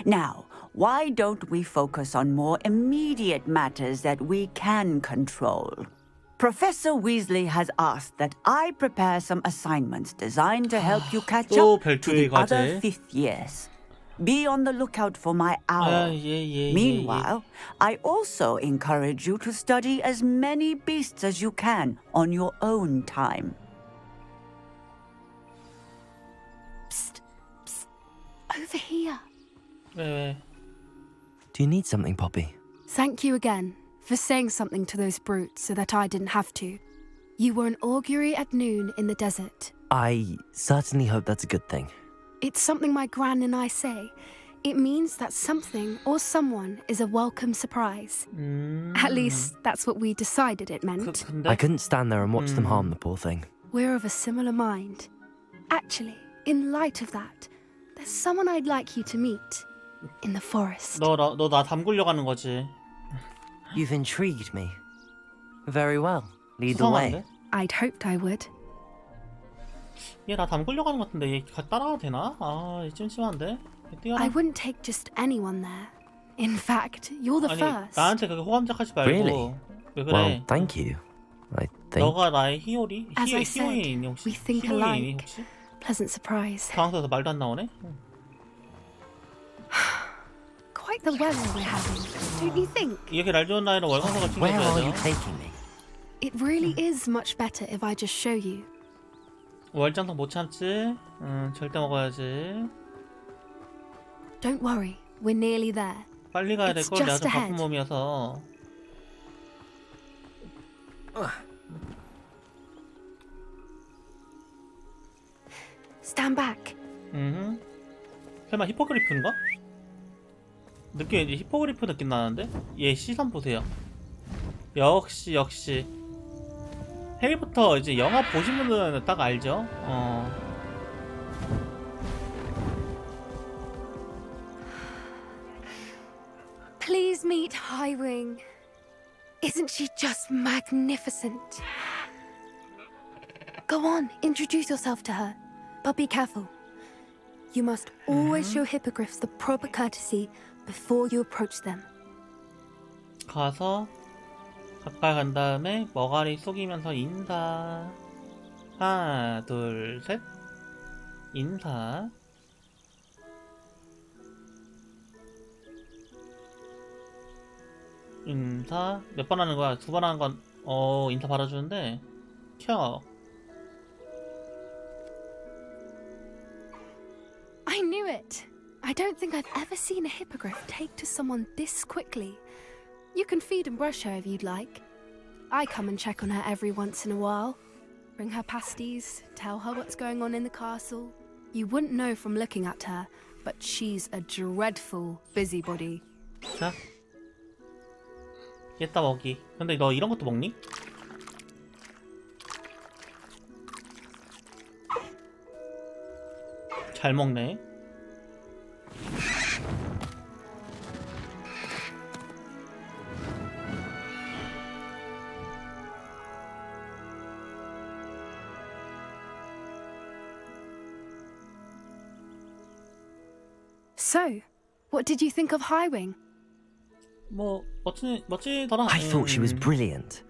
Now, why don't we focus on more immediate matters that we can control? Professor Weasley has asked that I prepare some assignments designed to help you catch 또 up to 별도의 the other 과제. fifth years. Be on the lookout for my owl. 예. Meanwhile, I also encourage you to study as many beasts as you can on your own time. Psst. Over here. 왜? Do you need something, Poppy? Thank you again for saying something to those brutes so that I didn't have to. You were an augury at noon in the desert. I certainly hope that's a good thing. It's something my gran and I say. It means that something or someone is a welcome surprise. At least that's what we decided it meant. I couldn't stand there and watch them harm the poor thing. We're of a similar mind. Actually, in light of that, there's someone I'd like you to meet in the forest. 너 나 담그려고 하는 거지. You've intrigued me. Very well. Lead the way. 수상한데? I'd hoped I would. 얘 나 담그려고 하는 것 같은데 얘 따라가도 되나? 아, 찜찜한데? 뛰어라. I wouldn't take just anyone there. In fact, you're the 아니, first. 나한테 그렇게 호감작하지 말고. Really? 왜 그래? Well, thank you. I think. 너가 나의 히어리? As I said, 히어리니 혹시? we think 히로인이니 alike. 혹시? Pleasant surprise. 당황스러워서 말도 안 나오네? Quite the weather we're having, don't you think? 이렇게 날 좋은 날에는 월광석을 Where are you 챙겨줘야죠. taking me? It really is much better if I just show you. 월장석 못 참지? 절대 먹어야지. Don't worry, we're nearly there. 빨리 가야 It's 될걸? 내가 just 좀 ahead. 바쁜 몸이어서. Stand back. 설마 히포그리프인가? 느낌 이제 히포그리프 느낌 나는데? 얘 시선 보세요. 역시 해리포터 이제 영화 보신 분들은 딱 알죠? Please meet Highwing. Isn't she just magnificent? Go on, introduce yourself to her. But be careful. You must always show hippogriffs the proper courtesy before you approach them. 가서 가까이 간 다음에 머가리 숙이면서 인사. 하나, 둘, 셋. 인사. 인사. 몇 번 하는 거야? 두 번 하는 건, 인사 받아주는데. 켜. I knew it. I don't think I've ever seen a hippogriff take to someone this quickly. You can feed and brush her if you'd like. I come and check on her every once in a while. Bring her pasties, tell her what's going on in the castle. You wouldn't know from looking at her, but she's a dreadful busybody. 자. 얘따 먹이. 근데 너 이런 것도 먹니? 잘 먹네. So, what did you think of Highwing? 뭐 멋지더라. I thought she was brilliant.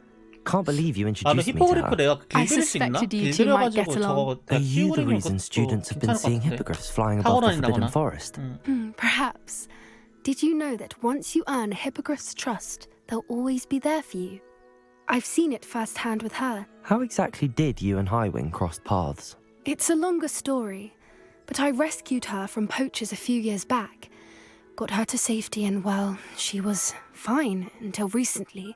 Can't believe you 나도 introduced me to 히포그리프 her. 내가 I 길들일 수 있나? suspected you two might 길들여가지고 get along. 저거 Are 내가 you 키우고 the 있는 reason 것도 students have been 괜찮을 것 seeing 같아. hippogriffs flying 타고 above the 다닌다거나. Forbidden Forest? Perhaps. Did you know that once you earn a hippogriff's trust, they'll always be there for you? I've seen it firsthand with her. How exactly did you and Highwing cross paths? It's a longer story, but I rescued her from poachers a few years back. Got her to safety and, well, she was fine until recently.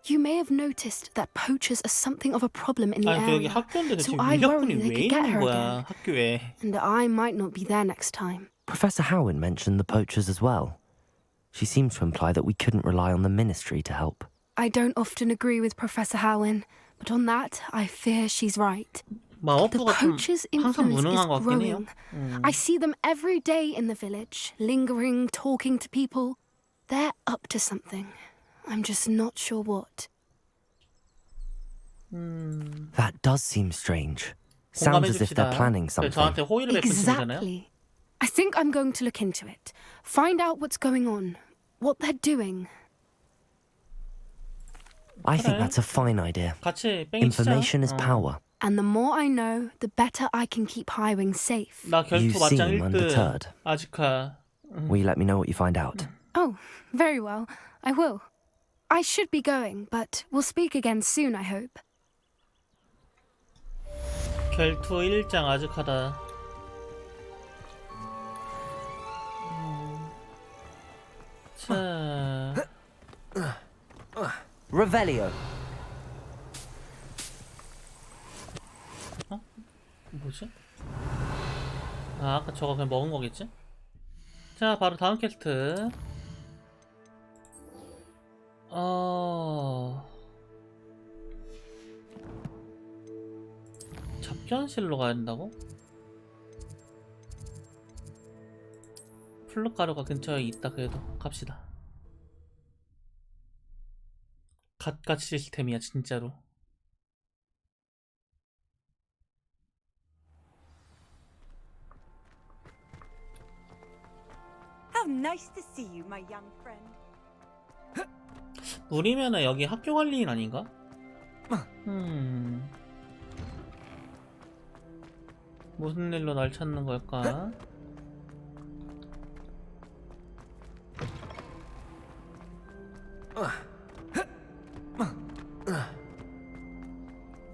You may have noticed that poachers are something of a problem in the 아니 여기 area, 학교인데 so 지금 I worry 인력분이 they 왜 could get 있는 her 거야 again, 학교에. and I might not be there next time. Professor Howin mentioned the poachers as well. She seemed to imply that we couldn't rely on the ministry to help. I don't often agree with Professor Howin, but on that, I fear she's right. The 마법부가 좀 poachers' 항상 influence is 무능한 것 같긴 해요. growing. I see them every day in the village, lingering, talking to people. They're up to something. I'm just not sure what. That does seem strange. Sounds as if they're 공감해줍시다. planning something. 저한테 호의를 베푼 친구잖아요. Exactly. I think I'm going to look into it. Find out what's going on, what they're doing. I think 그래. that's a fine idea. 같이 뺑이 치자. Information is power. And the more I know, the better I can keep hiring safe. 나 You 결투 맞짱 seem 1등. undeterred. 아지카. Will you let me know what you find out? Oh, very well. I will. I should be going, but we'll speak again soon, I hope. 결투 1장 아즈카다. 자, Revelio. 뭐지? 아, 아까 저거 그냥 먹은 거겠지? 자, 바로 다음 퀘스트. 접견실로 가야 된다고? 플룻가루가 근처에 있다. 그래도 갑시다. 갓갓 시스템이야 진짜로. How nice to see you, my young friend. 우리면은 여기 학교 관리인 아닌가? 무슨 일로 날 찾는 걸까?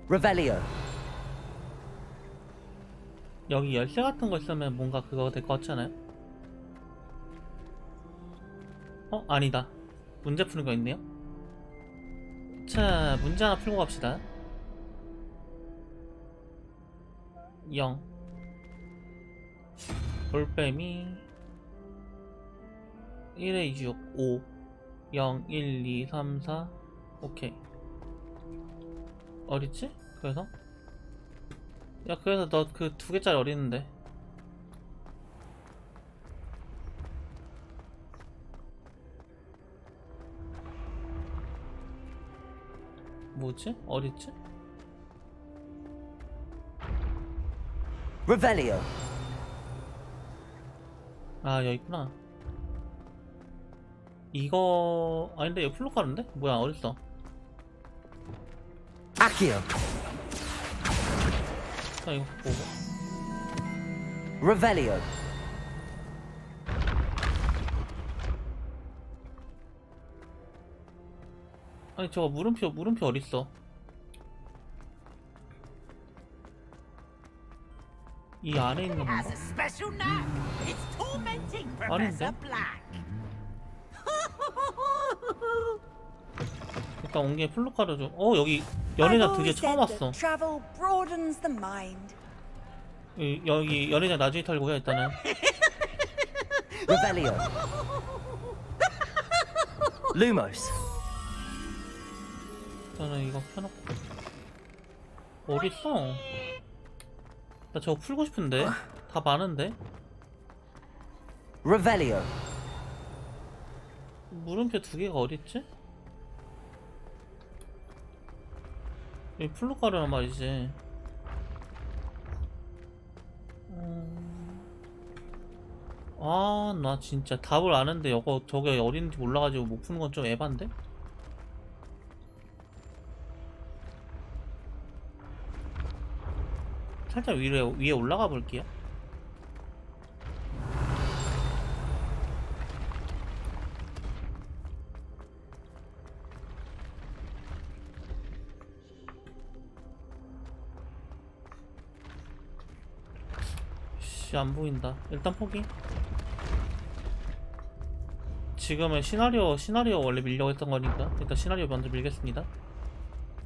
Revelio. 여기 열쇠 같은 거 있으면 뭔가 그거 될 것 같지 않아요? 아니다. 문제 푸는 거 있네요. 자, 문제 하나 풀고 갑시다. 0 볼빼미 1에 6 5 0 1 2 3 4 오케이. 어딨지? 그래서? 야, 그래서 너 그 2개짜리 어딨는데? 뭐지? 어딨지? Revelio. 아, 여기 있구나. 이거 아닌데 이거 플로카르인데? 뭐야, 어딨어? Accio. 자, 이거 보고. Revelio. 아니, 저거 물음표 어딨어? 이 안에 있는 건가? 아닌데? 일단 온 게 플루카르 좀. 여기 연회장 드디어 처음 왔어. Travel broadens the mind. 여기 연회장 나중에 털고요. 일단은 Revelio. Lumos. 일단은 이거 켜놓고. 어딨어? 나 저거 풀고 싶은데 다 많은데. Revelio. 물음표 2개가 어딨지? 이 플루카르란 말이지. 나 진짜 답을 아는데 저게 어딘지 몰라가지고 못 푸는 건 좀 에반데? 살짝 위에 올라가 볼게요. 안 보인다. 일단 포기. 지금은 시나리오 원래 밀려고 했던 거니까 일단 시나리오 먼저 밀겠습니다.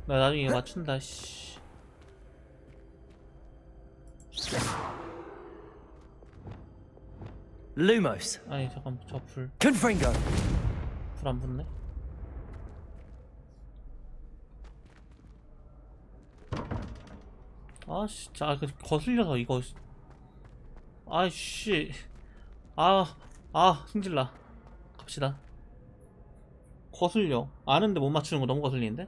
나 나중에 이거 맞춘다. 씨. Lumos. 아니 잠깐, 저 불 Confringo. 안 붙네. 아씨, 자, 거슬려서 이거. 아이씨. 승질나. 갑시다. 거슬려. 아는데 못 맞추는 거 너무 거슬리는데?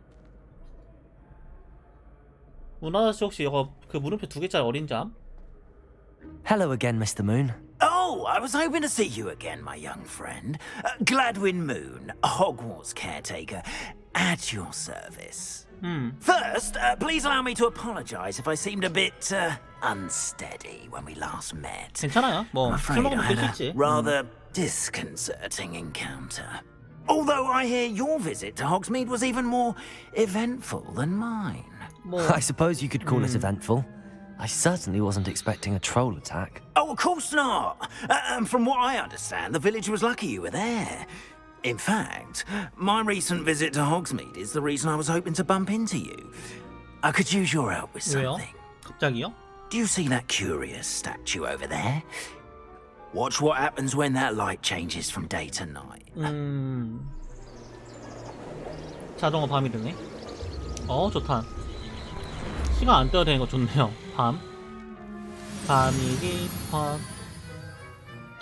문화자씨 혹시 이거 그 물음표 2개짜리 어린지 암? Hello again, Mr. Moon. Oh, I was hoping to see you again, my young friend. Gladwin Moon, Hogwarts caretaker. at your service. First, please allow me to apologize if I seemed a bit unsteady when we last met. 괜찮아요. 뭐 I'm 술 afraid 먹으면 I 될 수 had 있지. a rather disconcerting encounter. Although I hear your visit to Hogsmeade was even more eventful than mine. 뭐 I suppose you could call it eventful. I certainly wasn't expecting a troll attack. Oh, of course not. And from what I understand, the village was lucky you were there. In fact, my recent visit to Hogsmeade is the reason I was hoping to bump into you. I could use your help with 왜요? something. 갑자기요? Do you see that curious statue over there? Watch what happens when that light changes from day to night. 자동으로 밤이 되네. 좋다. 시간 안 떠도 되는 거 좋네요. 밤이기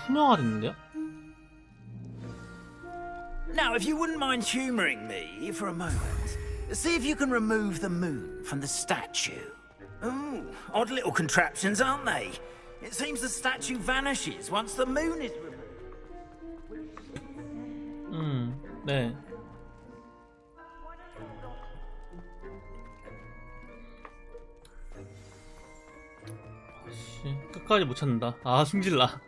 투명화 됐는데요? Now, if you wouldn't mind humouring me for a moment, see if you can remove the moon from the statue. Ooh, odd little contraptions, aren't they? It seems the statue vanishes once the moon is removed. 네. 끝까지 못 찾는다. 승질나.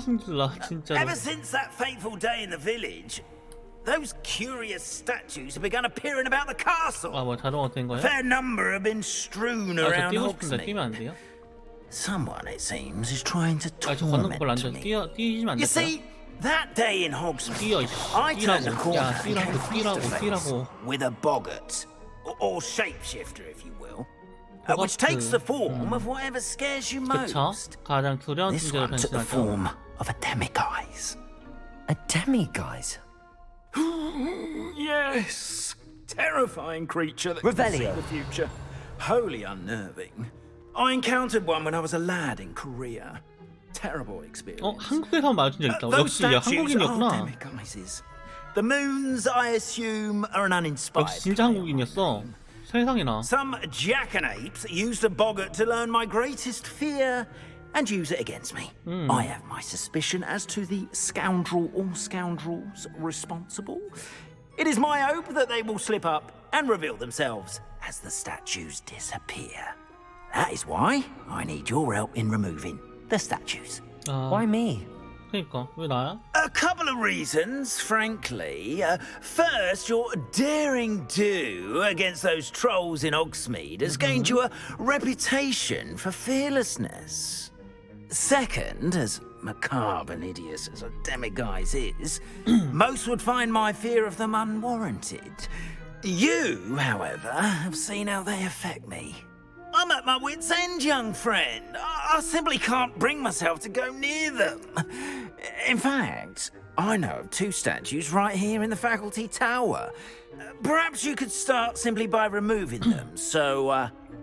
승질나. 진짜로. Ever since that fateful day in the village, those curious statues have begun appearing about the castle. 뭐 자동화 된 A 거예요? fair number have been strewn 저 around 뛰고 싶은데 뛰면 안 Hogsmeade. 돼요? Someone, it seems, is trying to 저 걷는 거 별로 안 torment 좋아. me. 뛰시면 안 You 될까요? see, that day in Hogsmeade, 뛰어. I turned the 뛰라고. corner 야, and came face to face 뛰라고. with a boggart, or shapeshifter, if you will, which 보거트. takes the form of whatever scares you 그쵸? most. 가장 두려운 This 존재로 one took the 변신하죠. form of a demiguise. A demiguise? Yes, terrifying creature that Revelio. can see the future. Wholly unnerving. I encountered one when I was a lad in Korea. Terrible experience. 한국에서 마주친 적 있다고? Those 역시 야, statues are 한국인이었구나. demiguises. The moons, I assume, are an uninspired. 역시 진짜 한국인이었어. 세상에나. Some jackanapes used a boggart to learn my greatest fear and use it against me. I have my suspicion as to the scoundrel or scoundrels responsible. It is my hope that they will slip up and reveal themselves as the statues disappear. That is why I need your help in removing the statues. Why me? 그러니까 왜 나야? A couple of reasons, frankly. First, your daring do against those trolls in Hogsmeade has gained you a reputation for fearlessness. Second, as macabre and hideous as a demiguise is, most would find my fear of them unwarranted. You, however, have seen how they affect me. I'm at my wit's end, young friend. I simply can't bring myself to go near them. In fact, I know of two statues right here in the faculty tower. Perhaps you could start simply by removing them, so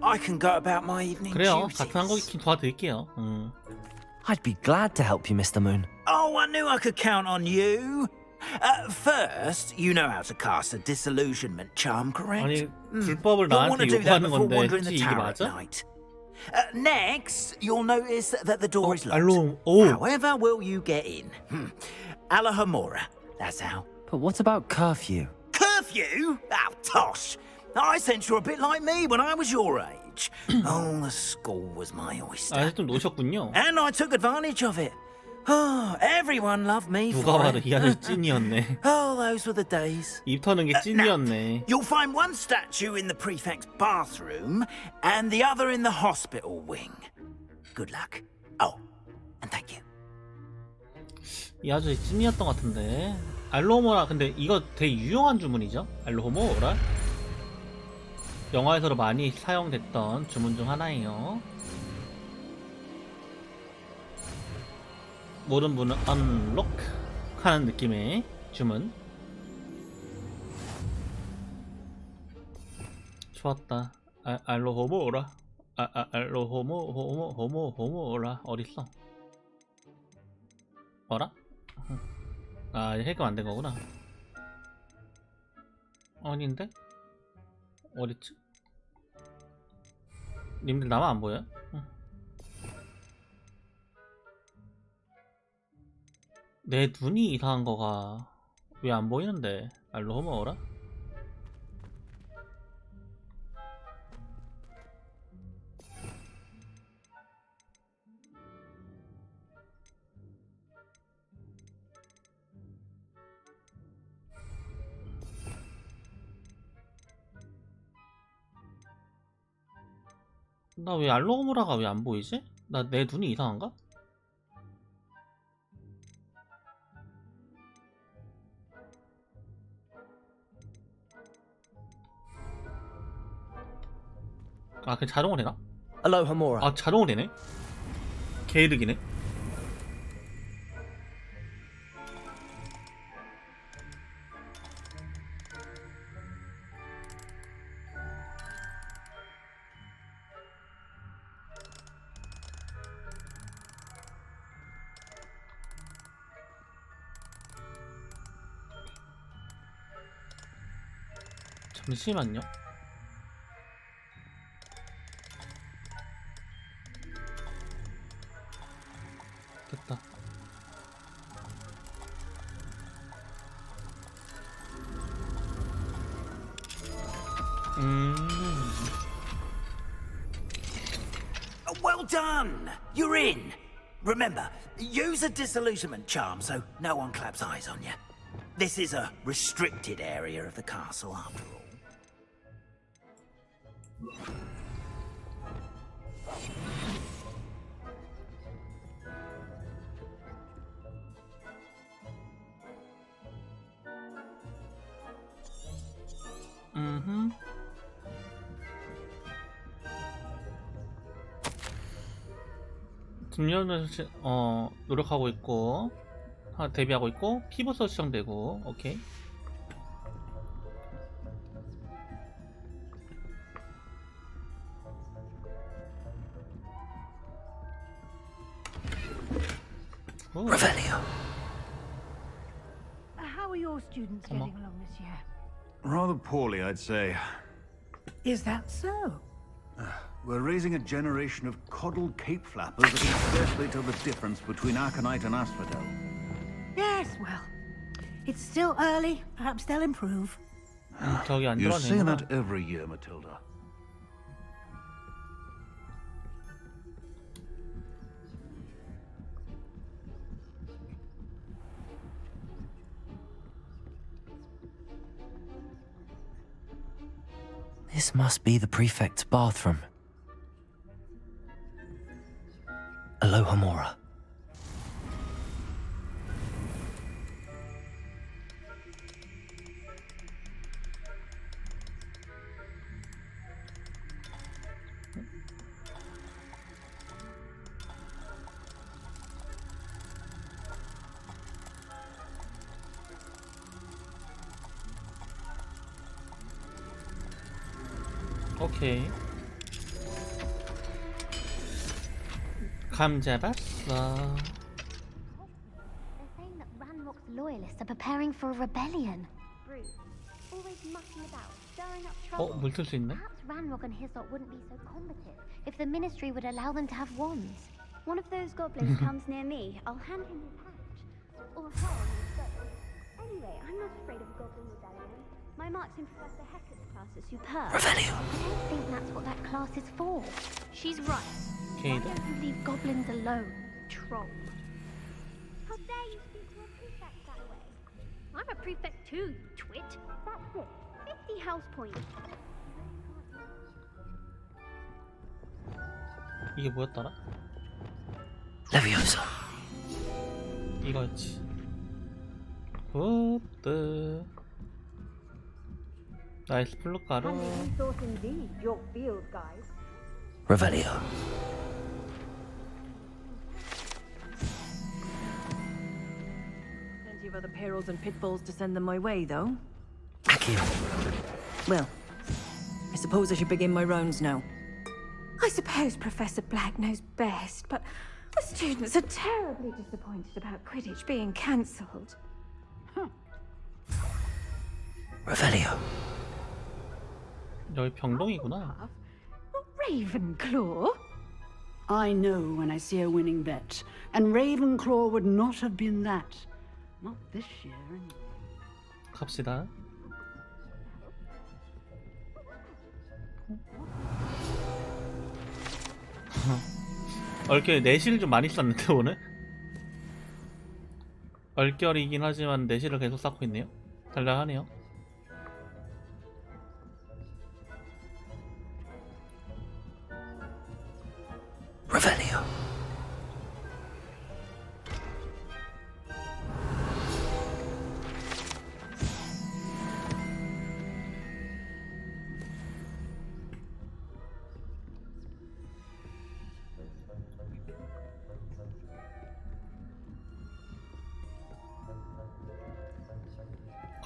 I can go about my evening 그래요. duties. 같은 한국인 도와드릴게요. I'd be glad to help you, Mr. Moon. Oh, I knew I could count on you. First, you know how to cast a disillusionment charm, correct? 아니 불법을 You'll want 나한테 to do that 요구하는 before 건데 wandering the 혹시 이게 tower at 맞아? night. Next, you'll notice that the door is locked. 알로 오. However will you get in? Alahomora, that's how. But what about curfew? Curfew? Oh, tosh. I sense you're a bit like me when I was your age. Oh, the school was my oyster. 아직 좀 노셨군요. And I took advantage of it. Oh, everyone loved me 누가 for 봐도 it. 이 아저씨 찐이었네. Oh, those were the days. 입 터는 게 찐이었네. You'll find one statue in the prefect's bathroom and the other in the hospital wing. Good luck. Oh, and thank you. 이 아저씨 찐이었던 것 같은데. 알로호모라 근데 이거 되게 유용한 주문이죠? 알로호모라? 영화에서도 많이 사용됐던 주문 중 하나예요. 모든 문을 언록 하는 느낌의 주문. 좋았다. 알로호모라. 알로호모라 어딨어? 어라? 해금 안 된 거구나. 아닌데? 어딨지? 님들 나만 안 보여요? 내 눈이 이상한 거가 왜 안 보이는데? 알로호모라? 나 왜 알로무라가 왜 안 보이지? 나 내 눈이 이상한가? 아, 그냥 자동으로 되나? Aloha Mora. 아, 자동으로 되네? 개이득이네. 잠시만요. 됐다. Well done! You're in! Remember, use a disillusionment charm so no one claps eyes on you. This is a restricted area of the castle, after all. 금연을 노력하고 있고 데뷔하고 있고 피부서 시청되고 오케이. Revelio. How are your students getting along this year? Rather poorly, I'd say. Is that so? We're raising a generation of coddled cape flappers that can scarcely tell the difference between aconite and asphodel. Yes, well, it's still early. Perhaps they'll improve. 저기 안 You say 들어가는구나. that every year, Matilda. This must be the prefect's bathroom. Aloha Mora. 오케이. 감 잡았어. They're saying that Ranrock's loyalists are preparing for a rebellion. Bruce, always mucking about, stirring up trouble. 물 틀 수 있네? Perhaps Ranrock and his lot wouldn't be so combative if the Ministry would allow them to have wands. One of those goblins comes near me, I'll hand him his pouch. Or her on his boat. Anyway, I'm not afraid of Goblin Rebellion. My marks in Professor Hector's class are superb. Revelio. I don't think that's what that class is for. She's right. Why don't you leave goblins alone, troll? How dare you speak to a prefect that way? I'm a prefect too, you twit. That's it. 50 house points. 이게 뭐였더라? Leviosa. 이거였지. 굿드. 나이스 플루가루. Revelio. Plenty of other perils and pitfalls to send them my way, though. Accio. Well, I suppose I should begin my rounds now. I suppose Professor Black knows best, but the students are terribly disappointed about Quidditch being cancelled. Revelio. 여기 병동이구나. Ravenclaw? I know when I see a winning bet, and Ravenclaw would not have been that. Not this year, anyway. 갑시다. 얼결 내실을 좀 많이 썼는데 오늘? 얼결이긴 하지만 내실을 계속 쌓고 있네요. 달달하네요.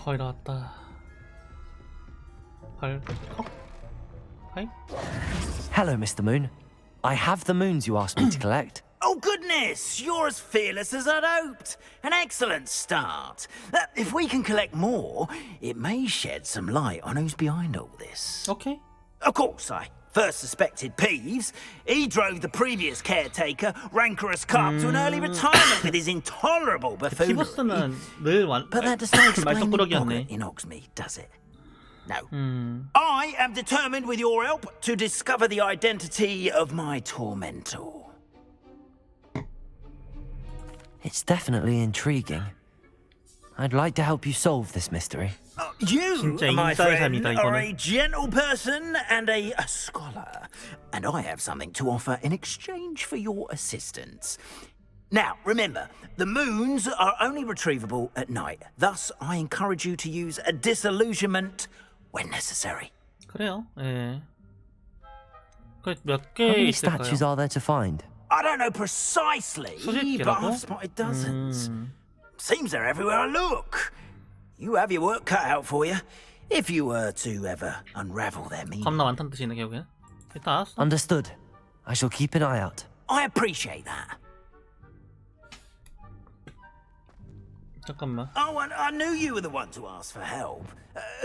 거의 나왔다. Hi. Hello, Mr. Moon. I have the moons you asked me to collect. Oh, goodness! You're as fearless as I'd hoped. An excellent start. If we can collect more, it may shed some light on who's behind all this. Okay. Of course, I first suspected Peeves. He drove the previous caretaker, Rancorous Carp, to an early retirement with his intolerable buffoonery. 피버스는 늘 But that does not explain the 말썽꾸러기였네. bogger in Hogsmeade, does it? No. I am determined, with your help, to discover the identity of my tormentor. It's definitely intriguing. I'd like to help you solve this mystery. You, 진짜 my 인싸의 friend, 삶이다, are 이거는. a gentle person and a scholar, and I have something to offer in exchange for your assistance. Now, remember, the moons are only retrievable at night. Thus, I encourage you to use a disillusionment when necessary. 그래요. 예. 몇 How 개 many 있을까요? statues are there to find? I don't know precisely, 수십 but 개라고? I've spotted dozens. Seems they're everywhere I look. You have your work cut out for you, if you were to ever unravel their meaning. 겁나 많다는 뜻이네 결국엔. 일단 알았어. Understood. I shall keep an eye out. I appreciate that. 잠깐만. Oh, and I knew you were the one to ask for help.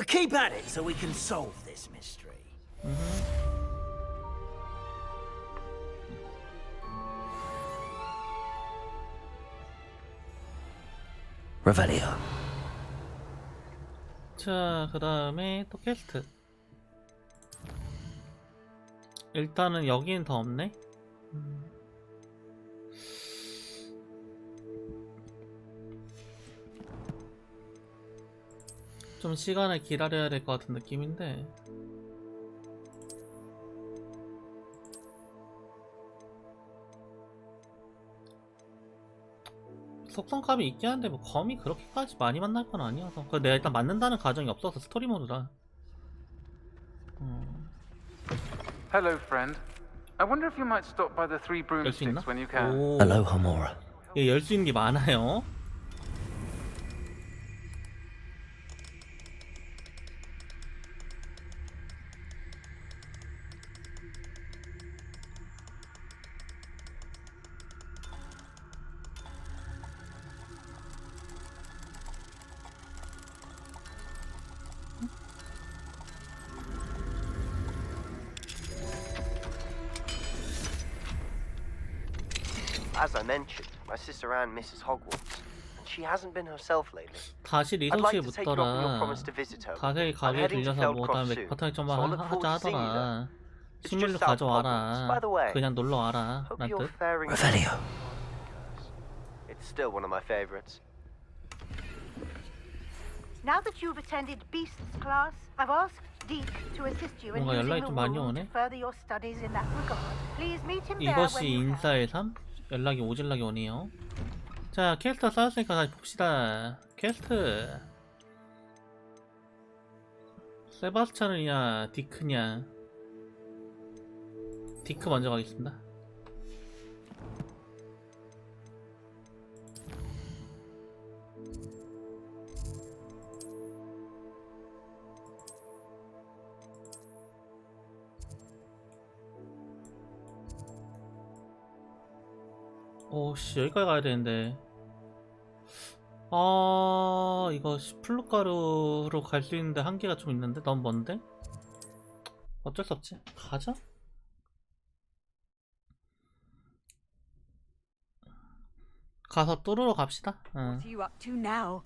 Keep at it so we can solve this mystery. Revelio. 자, 그 다음에 또 퀘스트. 일단은 여기는 더 없네. 좀 시간을 기다려야 될 것 같은 느낌인데. 속성값이 있긴 한데 뭐 검이 그렇게까지 많이 만날 건 아니어서. 그 내가 일단 맞는다는 가정이 없어서 스토리 모드라. Hello, friend. I wonder if you might stop by the Three 열 수 있나? Broomsticks when you can. 오. Hello, Homora. 예, 열 수 있는 게 많아요. As I mentioned, my sister Anne misses Hogwarts, and she hasn't been herself lately. 다시 I'd like 리서치에 to take you up on your 묻더라. promise to visit her. 가게 I'm heading to 들려서 뭐 다음에 Feldcroft soon, 맥파탕 좀 so I look forward 하자 to seeing you 하더라. there. It's 식물도 just south of Hogwarts. 가져와라. By the way, 그냥 놀러 와라. hope 란 you're 뜻. faring Revelio. It's still one of my favorites. Now that you've attended Beast's class, I've asked Deke to assist you in 뭔가 using 연락이 the 좀 많이 room 오네. to further your studies in that regard. Please meet him there 이것이 when you can. 인싸의 삶? 연락이 오질락이 오네요. 자, 퀘스트 쌓였으니까 다시 봅시다. 퀘스트 세바스찬이냐 디크냐. 디크 먼저 가겠습니다. 오씨, 여기까지 가야 되는데. 이거 플루가루로 갈 수 있는데 한계가 좀 있는데 너무 먼데? 어쩔 수 없지. 가자. 가서 뚜루러 갑시다. 응. What are you up to now?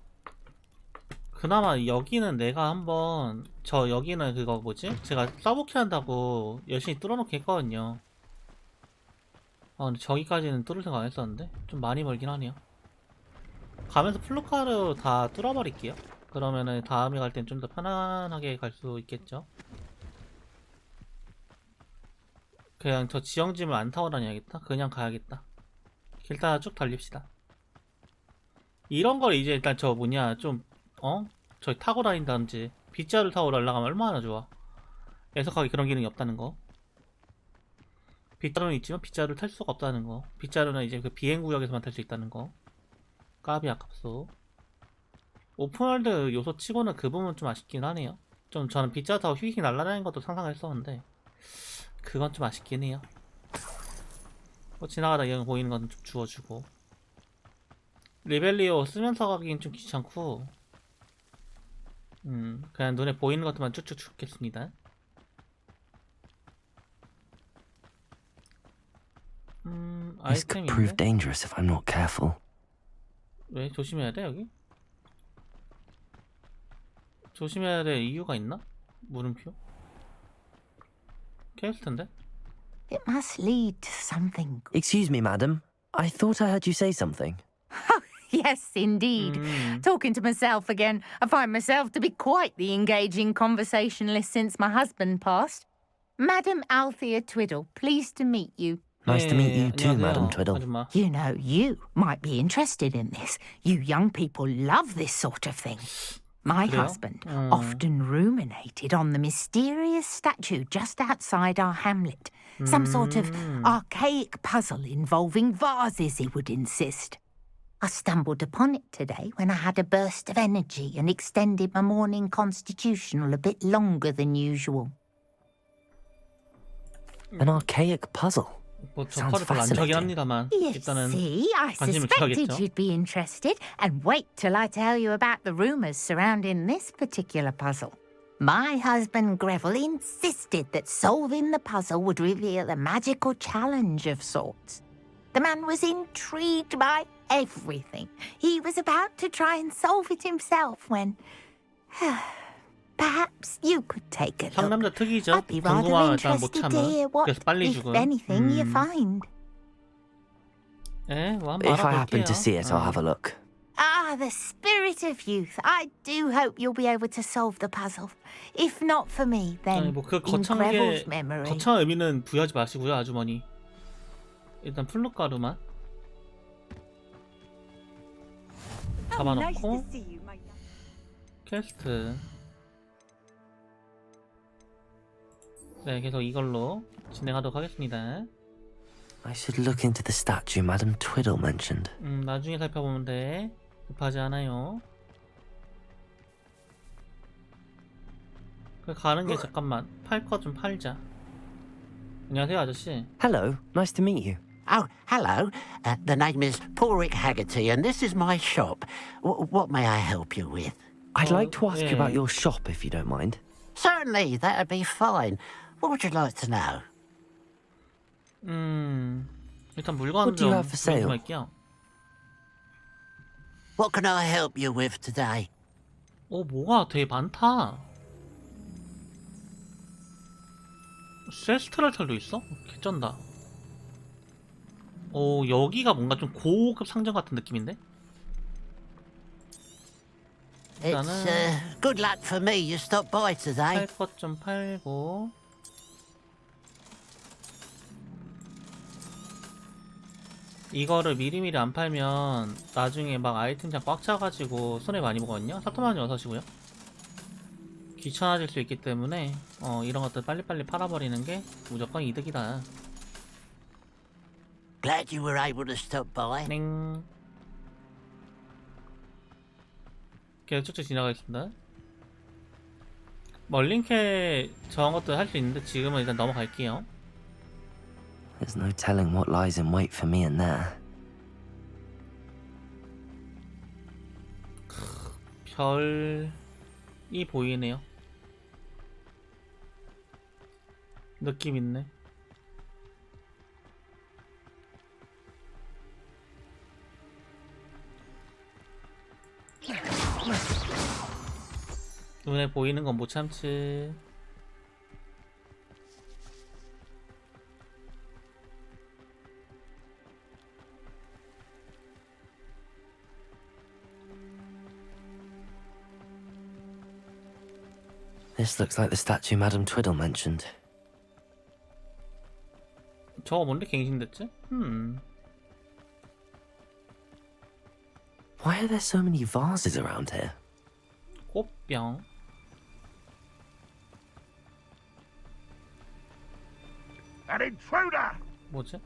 그나마 여기는 내가 한번 여기는 그거 뭐지? 제가 서브키 한다고 열심히 뚫어놓긴 했거든요. 근데 저기까지는 뚫을 생각 안 했었는데 좀 많이 멀긴 하네요. 가면서 플루카르 다 뚫어버릴게요. 그러면은 다음에 갈 땐 좀 더 편안하게 갈 수 있겠죠. 그냥 저 지형짐을 안 타고 다녀야겠다. 그냥 가야겠다. 길 따라 쭉 달립시다. 이런 걸 이제 일단 저 뭐냐 좀 저기 타고 다닌다든지 빗자루 타고 올라가면 얼마나 좋아. 애석하게 그런 기능이 없다는 거. 빗자루는 있지만 빗자루를 탈 수가 없다는 거. 빗자루는 이제 그 비행구역에서만 탈 수 있다는 거. 까비 아깝소. 오픈월드 요소 치고는 그 부분 좀 아쉽긴 하네요. 좀 저는 빗자루 휙휙 날아다니는 것도 상상했었는데 그건 좀 아쉽긴 해요. 뭐 지나가다 여기 보이는 건 좀 주워주고, 리벨리오 쓰면서 가기엔 좀 귀찮고, 그냥 눈에 보이는 것들만 쭉쭉 줍겠습니다. This could prove dangerous if I'm not careful. 왜 조심해야 돼 여기? 조심해야 될 이유가 있나? 물음표? 퀘스트인데? It must lead to something. Excuse me, madam. I thought I heard you say something. Yes, indeed. Talking to myself again. I find myself to be quite the engaging conversationalist since my husband passed. Madam Althea Twiddle, pleased to meet you. Nice to meet you too, Madam Twiddle. You know, you might be interested in this. You young people love this sort of thing. My husband often ruminated on the mysterious statue just outside our hamlet. Some sort of archaic puzzle involving vases, he would insist. I stumbled upon it today when I had a burst of energy and extended my morning constitutional a bit longer than usual. An archaic puzzle? 뭐 저파를 별로 안 좋아하긴 합니다만 일단은 I 관심을 suspected 줘야겠죠. you'd be interested, and wait till I tell you about the rumours surrounding this particular puzzle. My husband Greville insisted that solving the puzzle would reveal a magical challenge of sorts. The man was intrigued by everything. He was about to try and solve it himself when perhaps you could take a look. 상남자 특이죠. I'd be rather 궁금하면 일단 못 interested to hear 참아. what, 그래서 빨리 if 죽음. anything, you find. 예, 뭐 한번 If I happen 알아볼게요. to see it, I'll have a look. Ah, the spirit of youth. I do hope you'll be able to solve the puzzle. If not for me, 아니 then 뭐그 in Greville's 거창하게 memory. 거창한 의미는 부여하지 마시고요, 아주머니. 일단 플룻가루만 잡아놓고 퀘스트. 네, 계속 이걸로 진행하도록 하겠습니다. I should look into the statue Madam Twiddle mentioned. 나중에 살펴보면 돼. 급하지 않아요. 그 가는 게 잠깐만 팔 거 좀 팔자. 안녕하세요, 아저씨. Hello, nice to meet you. Oh, hello. The name is Porrick Haggerty, and this is my shop. What may I help you with? I'd like to ask you about your shop, if you don't mind. Certainly, that'd be fine. What would you like to know? 일단 물건 What do you 좀 have for sale? 말게요. What can I help you with today? 뭐가 되게 많다. 셀스트랄탈도 있어? 개쩐다. 여기가 뭔가 좀 고급 상점 같은 느낌인데? It's good luck for me you stopped by today. 팔 것 좀 팔고. 이거를 미리미리 안 팔면 나중에 막 아이템장 꽉 차가지고 손해 많이 보거든요. 사토마님 어서시고요. 귀찮아질 수 있기 때문에 이런 것들 빨리빨리 팔아버리는 게 무조건 이득이다. Glad you were able to stop by. 넹. 계속 쭉쭉 지나가겠습니다. 멀링캐 저런 것도 할 수 있는데 지금은 일단 넘어갈게요. There's no telling what lies in wait for me in there. 별이 보이네요. 느낌 있네. 눈에 보이는 건 못 참지. This looks like the statue Madam Twiddle mentioned. 저거 뭔데 갱신됐지? Why are there so many vases around here? 꽃병. An intruder! 뭐지?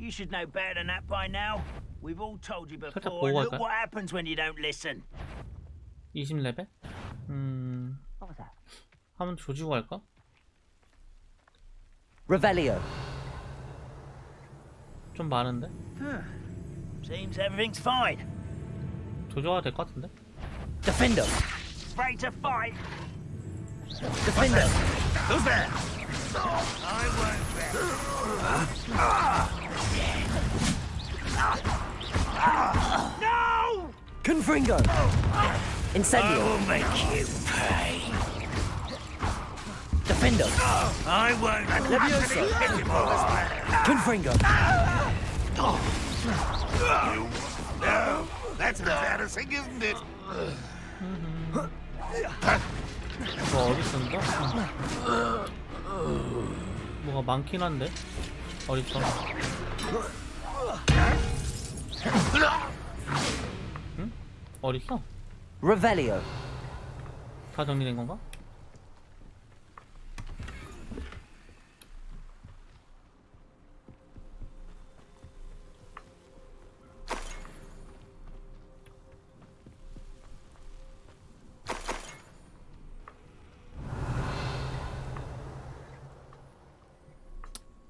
You should know better than that by now. We've all told you 살짝 before. 보고 Look 갈까요? what happens when you don't listen. 20레벨? 한번 조지고 갈까? Revelio. 좀 많은데? Seems everything's fine. 조져야 될 것 같은데? Defender. Afraid to fight? Defender. Who's there? I won't bet. No! Confringo. Incendio. I will make you pay. Defender. I won't. Levioso. Confringo. No, that's embarrassing, isn't it? 뭐 어디 쓴다? 뭐가 많긴 한데? 어디 있어? 응? 어디 있어? Revelio. 다 정리된 건가?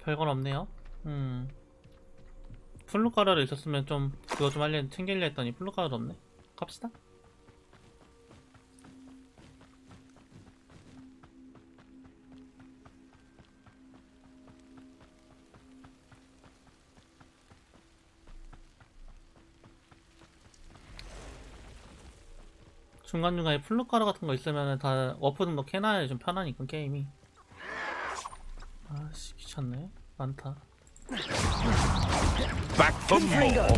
별건 없네요. 플루카라를 있었으면 좀 그거 좀 챙길려 했더니 플루카라도 없네. 갑시다. 중간중간에 플루카라 같은 거 있으면 다 워프 등록 해놔야 좀 편하니까 게임이. 아씨 귀찮네. 많다. Back for more.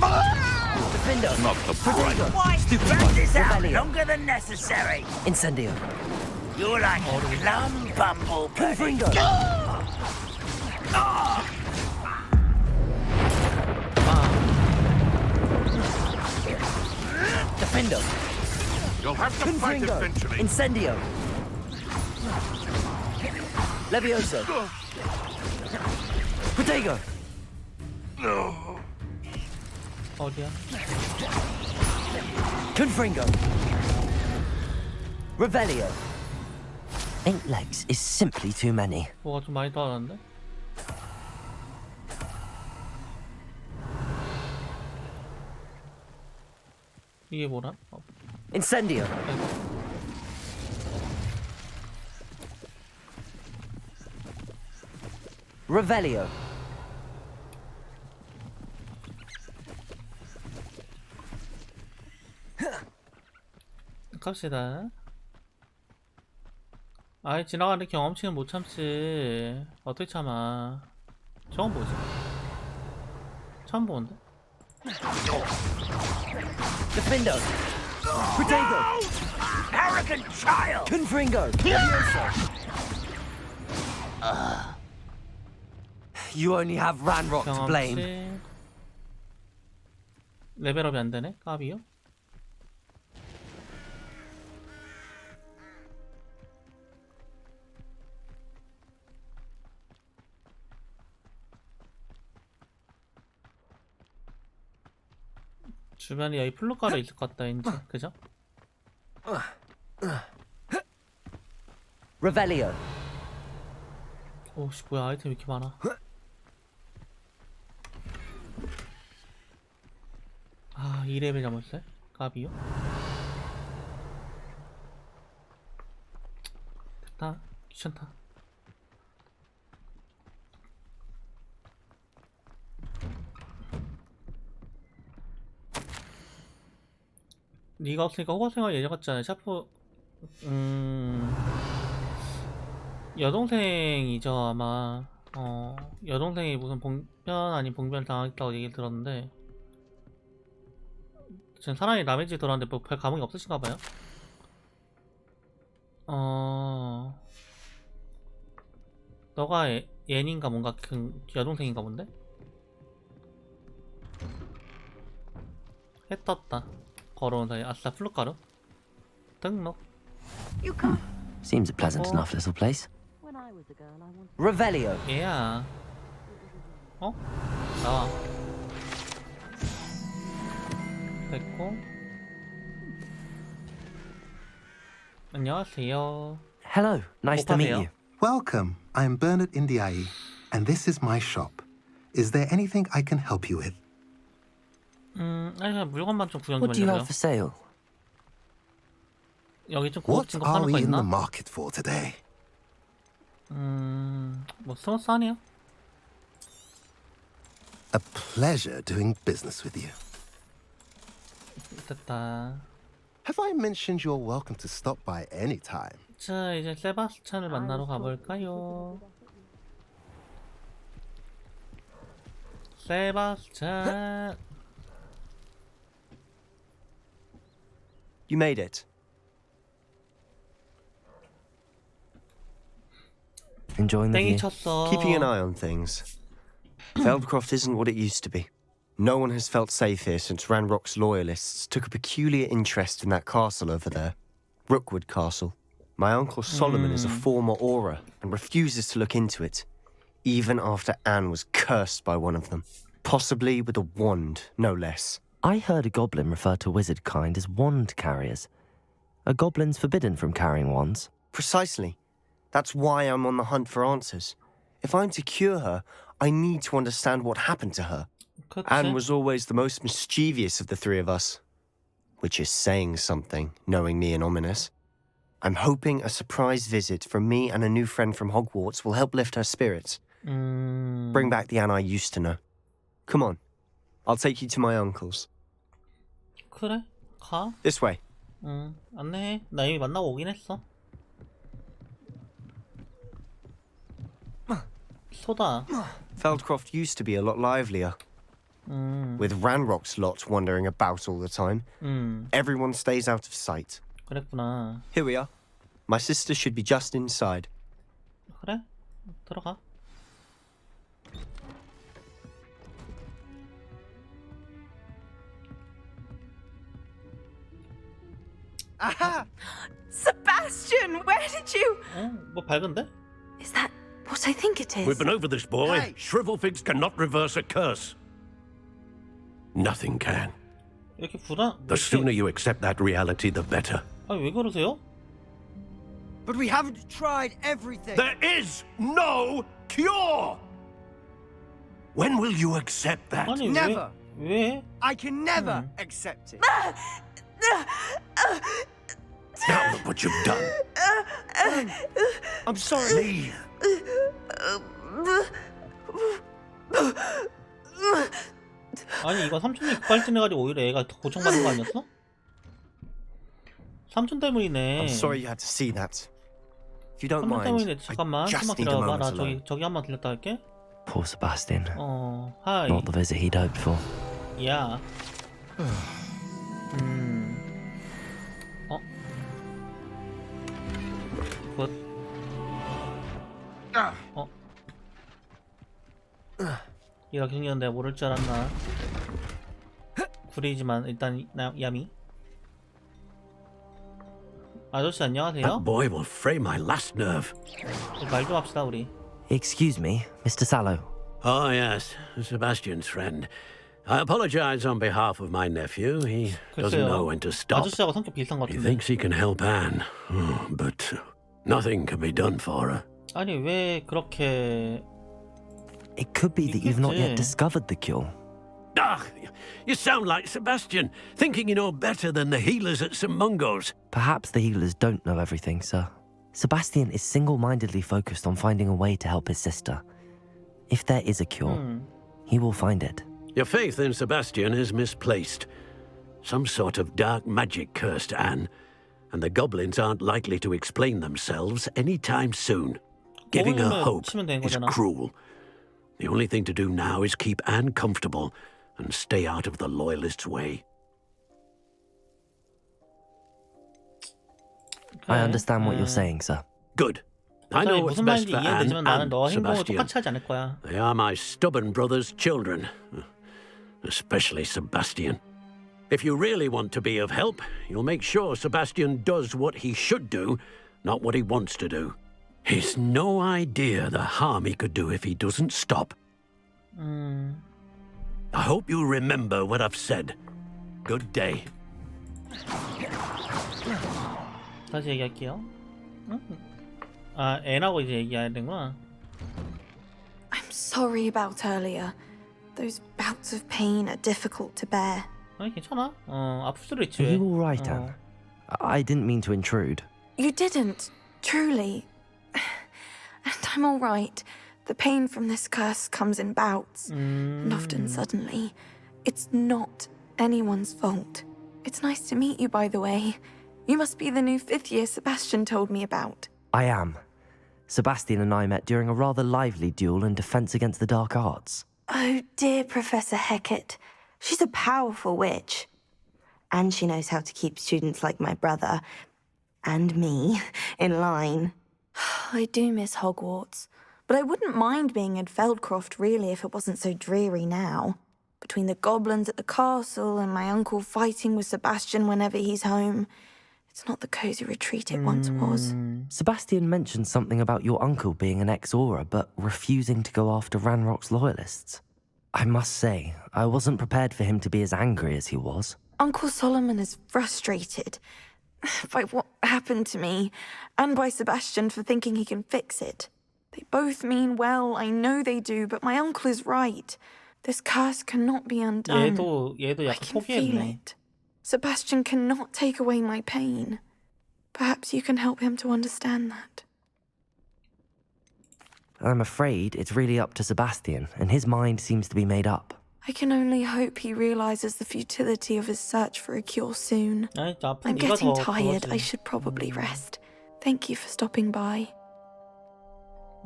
Defender. Not the point. Why drag this out Revelio. longer than necessary? Incendio. You're like a glum bumble. Confringo. Defender. You'll have to fight Confringo. eventually. Incendio. Levioso. Protego. 어디야? Confringo. Revelio. 8 legs is simply too many. 뭐가 좀 많이 떨어졌는데? 이게 뭐라? Incendio. Revelio. 갑시다. 아이 지나가는데 경험치는 못 참지. 어떻게 참아? 저건 뭐지? 처음 보는데? Defender. Protego. Arrogant child. Confringo. Levioso. You only have Ranrock to blame. 경험치 레벨업이 안 되네? 까비요? 주변에 여기 플루카로 있을 것 같다 왠지. 그죠? Revelio. 오씨 뭐야 아이템 이렇게 많아. 아 2레벨 잡았어요? 까비요? 됐다. 귀찮다. 네가 없으니까 호가생활 예전 같잖아요. 샤프 여동생이죠 아마. 여동생이 무슨 봉변 아닌 봉변 당했다고 얘기 들었는데 지금 사람이 남의 집에 돌아왔는데 뭐 별 감흥이 없으신가봐요. 너가 얘인가 뭔가 그 여동생인가 본데? 해 떴다. 걸어온 사이. 아싸 플루카루 등록. Seems a pleasant enough little place. Revelio. 얘야 어? 나와. 됐고. 안녕하세요. Hello, nice to meet you. Welcome. I am Bernard Indiai, and this is my shop. Is there anything I can help you with? 아니 그냥 물건만 좀 구경 좀 What do you 해주세요. have for sale? 여기 좀 What 고급진 거 are 파는 거 we in the 있나? market for today? 뭐 스무스하네요. A pleasure doing business with you. 됐다. Have I mentioned you're welcome to stop by any time? 자, 이제 세바스찬을 만나러 가볼까요? 세바스찬. You made it. Enjoying the 땡이 view? 쳤어. Keeping an eye on things. Feldcroft isn't what it used to be. No one has felt safe here since Ranrock's loyalists took a peculiar interest in that castle over there. Rookwood Castle. My uncle Solomon is a former Auror and refuses to look into it, even after Anne was cursed by one of them. Possibly with a wand, no less. I heard a goblin refer to wizard kind as wand carriers. Are goblins forbidden from carrying wands? Precisely. That's why I'm on the hunt for answers. If I'm to cure her, I need to understand what happened to her. Anne was always the most mischievous of the three of us. Which is saying something, knowing me and ominous. I'm hoping a surprise visit from me and a new friend from Hogwarts will help lift her spirits. Bring back the Anne I used to know. Come on. I'll take you to my uncle's. 그래, 가. This way. 안내해. 나 이미 만나고 오긴 했어. 소다. Feldcroft used to be a lot livelier. With Ranrock's lot wandering about all the time. Everyone stays out of sight. 그랬구나. Here we are. My sister should be just inside. 그래? 들어가. Aha! Sebastian, where did you... 뭐 밝은데? Is that what I think it is? We've been over this, boy. Hey. Shrivelfigs cannot reverse a curse. Nothing can. 이렇게 불안... The sooner you accept that reality, the better. 아니 왜 그러세요? But we haven't tried everything. There is no cure! When will you accept that? 아니 Never. 왜? I can never accept it. Now look what you've done. I'm sorry. Leave. 아니 이건 삼촌이 급발진해가지고 오히려 애가 더 고통받는 거 아니었어? 삼촌 때문이네. I'm sorry you had to see that. If you don't 삼촌 mind, 때문이네. 잠깐만 I just 좀만 need a 기다려봐. moment 나 alone. 저기 한번 들렸다 할게. Poor Sebastian. 하이. Not the visit he'd hoped for. 야. 굿. 이렇게 생겼는데 내가 모를 줄 알았나? 구리지만 일단 야미. 아저씨 안녕하세요. That boy will fray my last nerve. 말 좀 합시다 우리. Excuse me, Mr. Sallow. Oh, yes, Sebastian's friend. I apologize on behalf of my nephew. He doesn't know when to stop. 아저씨하고 성격 비슷한 것 He 같은데. thinks he can help Anne, but nothing can be done for her. 아니 왜 그렇게? It could be that you've not yet 있겠지. discovered the cure. Ah, you sound like Sebastian, thinking you know better than the healers at St. Mungo's. Perhaps the healers don't know everything, sir. Sebastian is single-mindedly focused on finding a way to help his sister. If there is a cure, he will find it. Your faith in Sebastian is misplaced. Some sort of dark magic cursed Anne, and the goblins aren't likely to explain themselves anytime soon. Giving her hope is cruel. The only thing to do now is keep Anne comfortable and stay out of the Loyalists' way. I understand what you're saying, sir. Good. I know what's 무슨 best 말인지 for Anne 이해되지만 나는 and 너 행동을 Sebastian. 똑같이 하지 않을 거야. They are my stubborn brother's children, especially Sebastian. If you really want to be of help, you'll make sure Sebastian does what he should do, not what he wants to do. He's no idea the harm he could do if he doesn't stop. I hope you remember what I've said. Good day. 다시 얘기할게요. 아, 앤하고 이제 얘기해야 되는구나. I'm sorry about earlier. Those bouts of pain are difficult to bear. 아니, 괜찮아. 아플 수도 있지. Are you all right, Anne? I didn't mean to intrude. You didn't, truly. And I'm all right. The pain from this curse comes in bouts, and often suddenly. It's not anyone's fault. It's nice to meet you, by the way. You must be the new 5th year Sebastian told me about. I am. Sebastian and I met during a rather lively duel in defense against the dark arts. Oh, dear Professor Hecat. She's a powerful witch. And she knows how to keep students like my brother, and me, in line. I do miss Hogwarts, but I wouldn't mind being in Feldcroft, really, if it wasn't so dreary now. Between the goblins at the castle and my uncle fighting with Sebastian whenever he's home, it's not the cosy retreat it once was. Sebastian mentioned something about your uncle being an ex-Auror, but refusing to go after Ranrock's loyalists. I must say, I wasn't prepared for him to be as angry as he was. Uncle Solomon is frustrated by what happened to me, and by Sebastian for thinking he can fix it. They both mean well, I know they do, but my uncle is right. This curse cannot be undone. 얘도 I 약간 can feel 포기했네. it. Sebastian cannot take away my pain. Perhaps you can help him to understand that. I'm afraid it's really up to Sebastian, and his mind seems to be made up. I can only hope he realizes the futility of his search for a cure soon. 아니, 아픈 I'm 네가 getting 더 tired. 그거지. I should probably rest. Thank you for stopping by.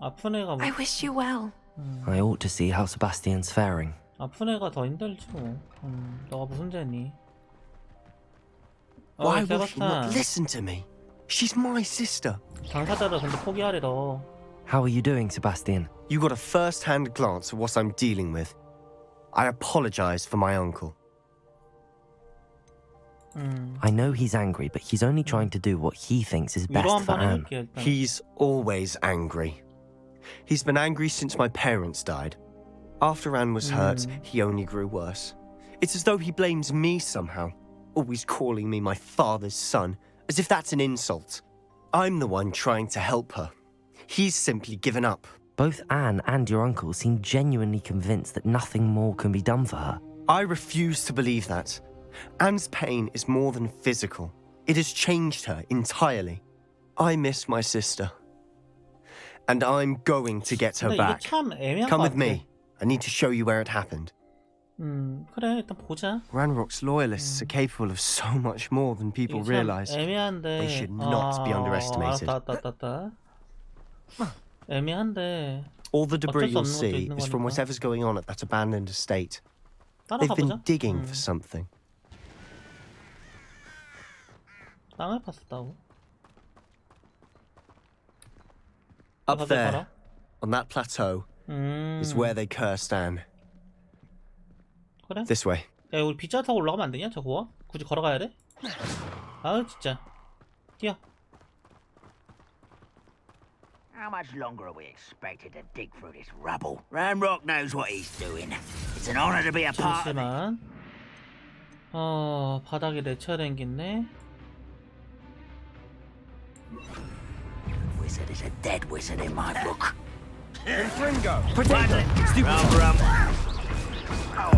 아픈 애가 뭐, I wish you well. I ought to see how Sebastian's faring. 아픈 애가 더 힘들지 뭐. 너가 무슨 죄니? Why will she 세바스찬. not listen to me? She's my sister. 당사자를 근데 포기하래 너. How are you doing, Sebastian? You got a first-hand glance at what I'm dealing with. I apologize for my uncle. I know he's angry, but he's only trying to do what he thinks is best for Anne. He's always angry. He's been angry since my parents died. After Anne was hurt, he only grew worse. It's as though he blames me somehow, always calling me my father's son, as if that's an insult. I'm the one trying to help her. He's simply given up. Both Anne and your uncle seem genuinely convinced that nothing more can be done for her. I refuse to believe that. Anne's pain is more than physical. It has changed her entirely. I miss my sister. And I'm going to get her 근데 이게 back. 참 애매한 Come 것 with 같아. me. I need to show you where it happened. 그래 일단 보자. Ranrock's loyalists are capable of so much more than people 이게 참 realize. 애매한데. They should not be underestimated. 알았다. 애매한데. All the debris 어쩔 수 you'll 없는 것도 see 있는 is from 거니까. whatever's going on at that abandoned estate. They've 따라가 been 보자. digging for something. 땅을 팠었다고. Up there, on that plateau, is where they cursed Anne. 그래? This way. 야 우리 빗자 타고 올라가면 안 되냐 저거? 굳이 걸어가야 돼? 아우 진짜. 뛰어. How much longer are we expected to dig through this rubble? Ranrock knows what he's doing. It's an honor to be a part of it. 잠시만. 바닥에 내쳐낸 게 있네. Wizard is a dead wizard in my book. Fringo! Potato! Stupid! Oh,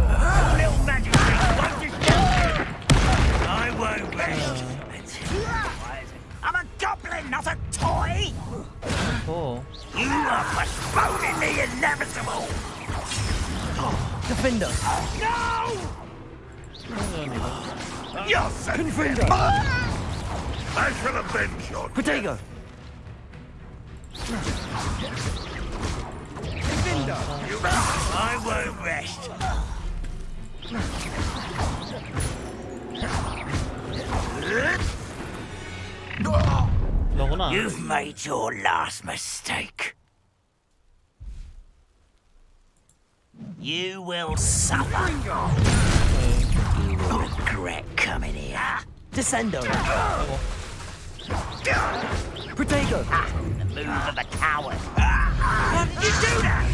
little magic trick! What's this doing? I won't rest. I'm a goblin, not a toy! You are postponing the inevitable! Defender! No! You're Confringo! I shall avenge your Potato! Defender! I won't rest. 너구나. You've made your last mistake. You will suffer. You will regret coming here. Descendo! Protego! The move of a coward. How did you do that?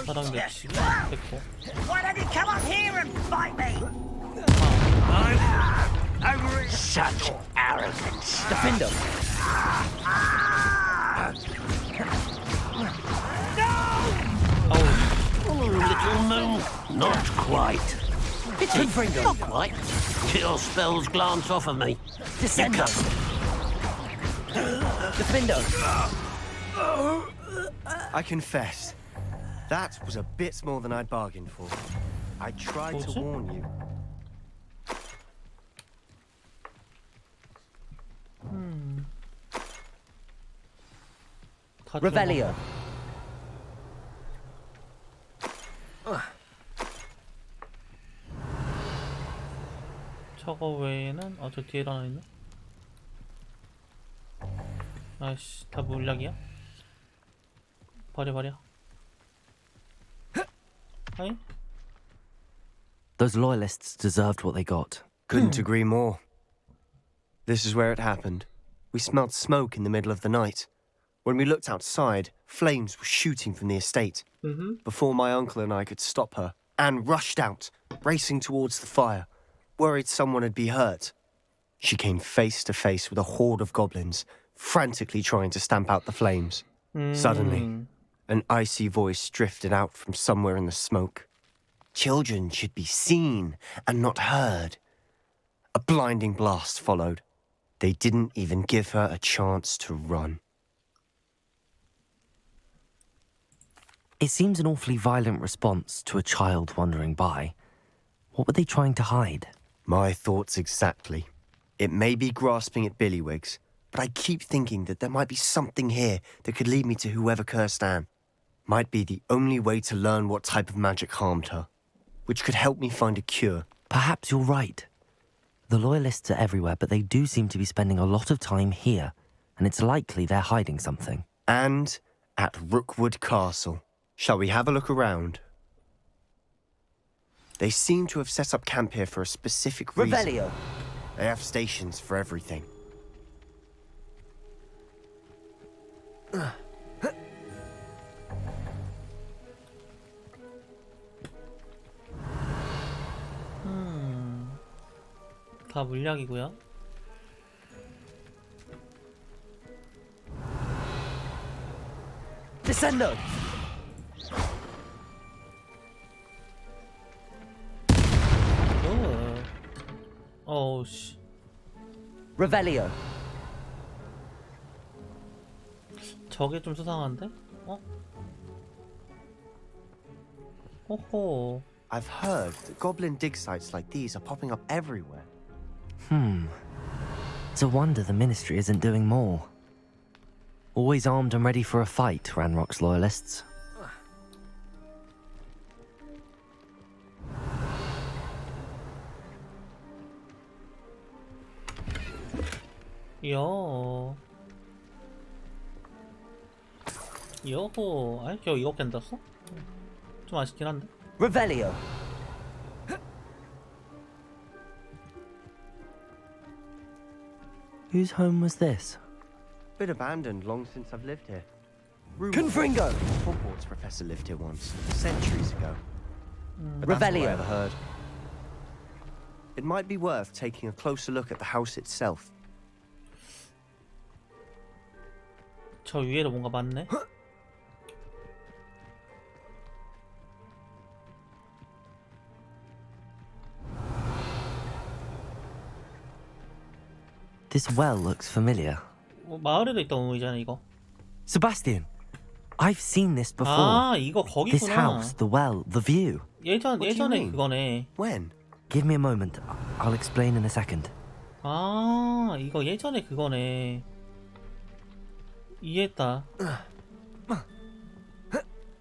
사랑 맵시고 됐고. Why don't you come up here and fight me? Over it. Such arrogance. Defender. Little moon, not quite. Not quite. Chill spells glance off of me. Descender. Defender. I confess, that was a bit more than I'd bargained for. I tried to warn you. Revelio. 저거 외에는 저 뒤에 하나 있네. 아이씨, 다 물약이야? 버려. 아이? Those loyalists deserved what they got. Couldn't agree more. This is where it happened. We smelled smoke in the middle of the night. When we looked outside, flames were shooting from the estate. Before my uncle and I could stop her, Anne rushed out, racing towards the fire, worried someone had been hurt. She came face to face with a horde of goblins, frantically trying to stamp out the flames. Suddenly, an icy voice drifted out from somewhere in the smoke. Children should be seen and not heard. A blinding blast followed. They didn't even give her a chance to run. It seems an awfully violent response to a child wandering by. What were they trying to hide? My thoughts exactly. It may be grasping at billywhigs, but I keep thinking that there might be something here that could lead me to whoever cursed Anne. Might be the only way to learn what type of magic harmed her, which could help me find a cure. Perhaps you're right. The loyalists are everywhere, but they do seem to be spending a lot of time here, and it's likely they're hiding something. And at Rookwood Castle. Shall we have a look around? They seem to have set up camp here for a specific reason. Revelio. They have stations for everything. 다 물약이고요. Descendo. 어우씨. Revelio. 저게 좀 수상한데? 호호. I've heard that goblin dig sites like these are popping up everywhere. It's a wonder the Ministry isn't doing more. Always armed and ready for a fight, Ranrock's loyalists. 요호. 아이, 저 이거 깬다어? 좀 아쉽긴 한데. Revelio. Whose home was this? Been abandoned long since I've lived here. Confringo. Hogwarts professor lived here once, centuries ago. But that's all Revelio. I ever heard. It might be worth taking a closer look at the house itself. 저 위에도 뭔가 많네. This well looks familiar. 마을에도 있던 의자네 이거. Sebastian, I've seen this before. 아, 이거 거기구나. This house, the well, the view. 예전에 그거네. When? Give me a moment. I'll explain in a second. 아, 이거 예전에 그거네. 이해했다.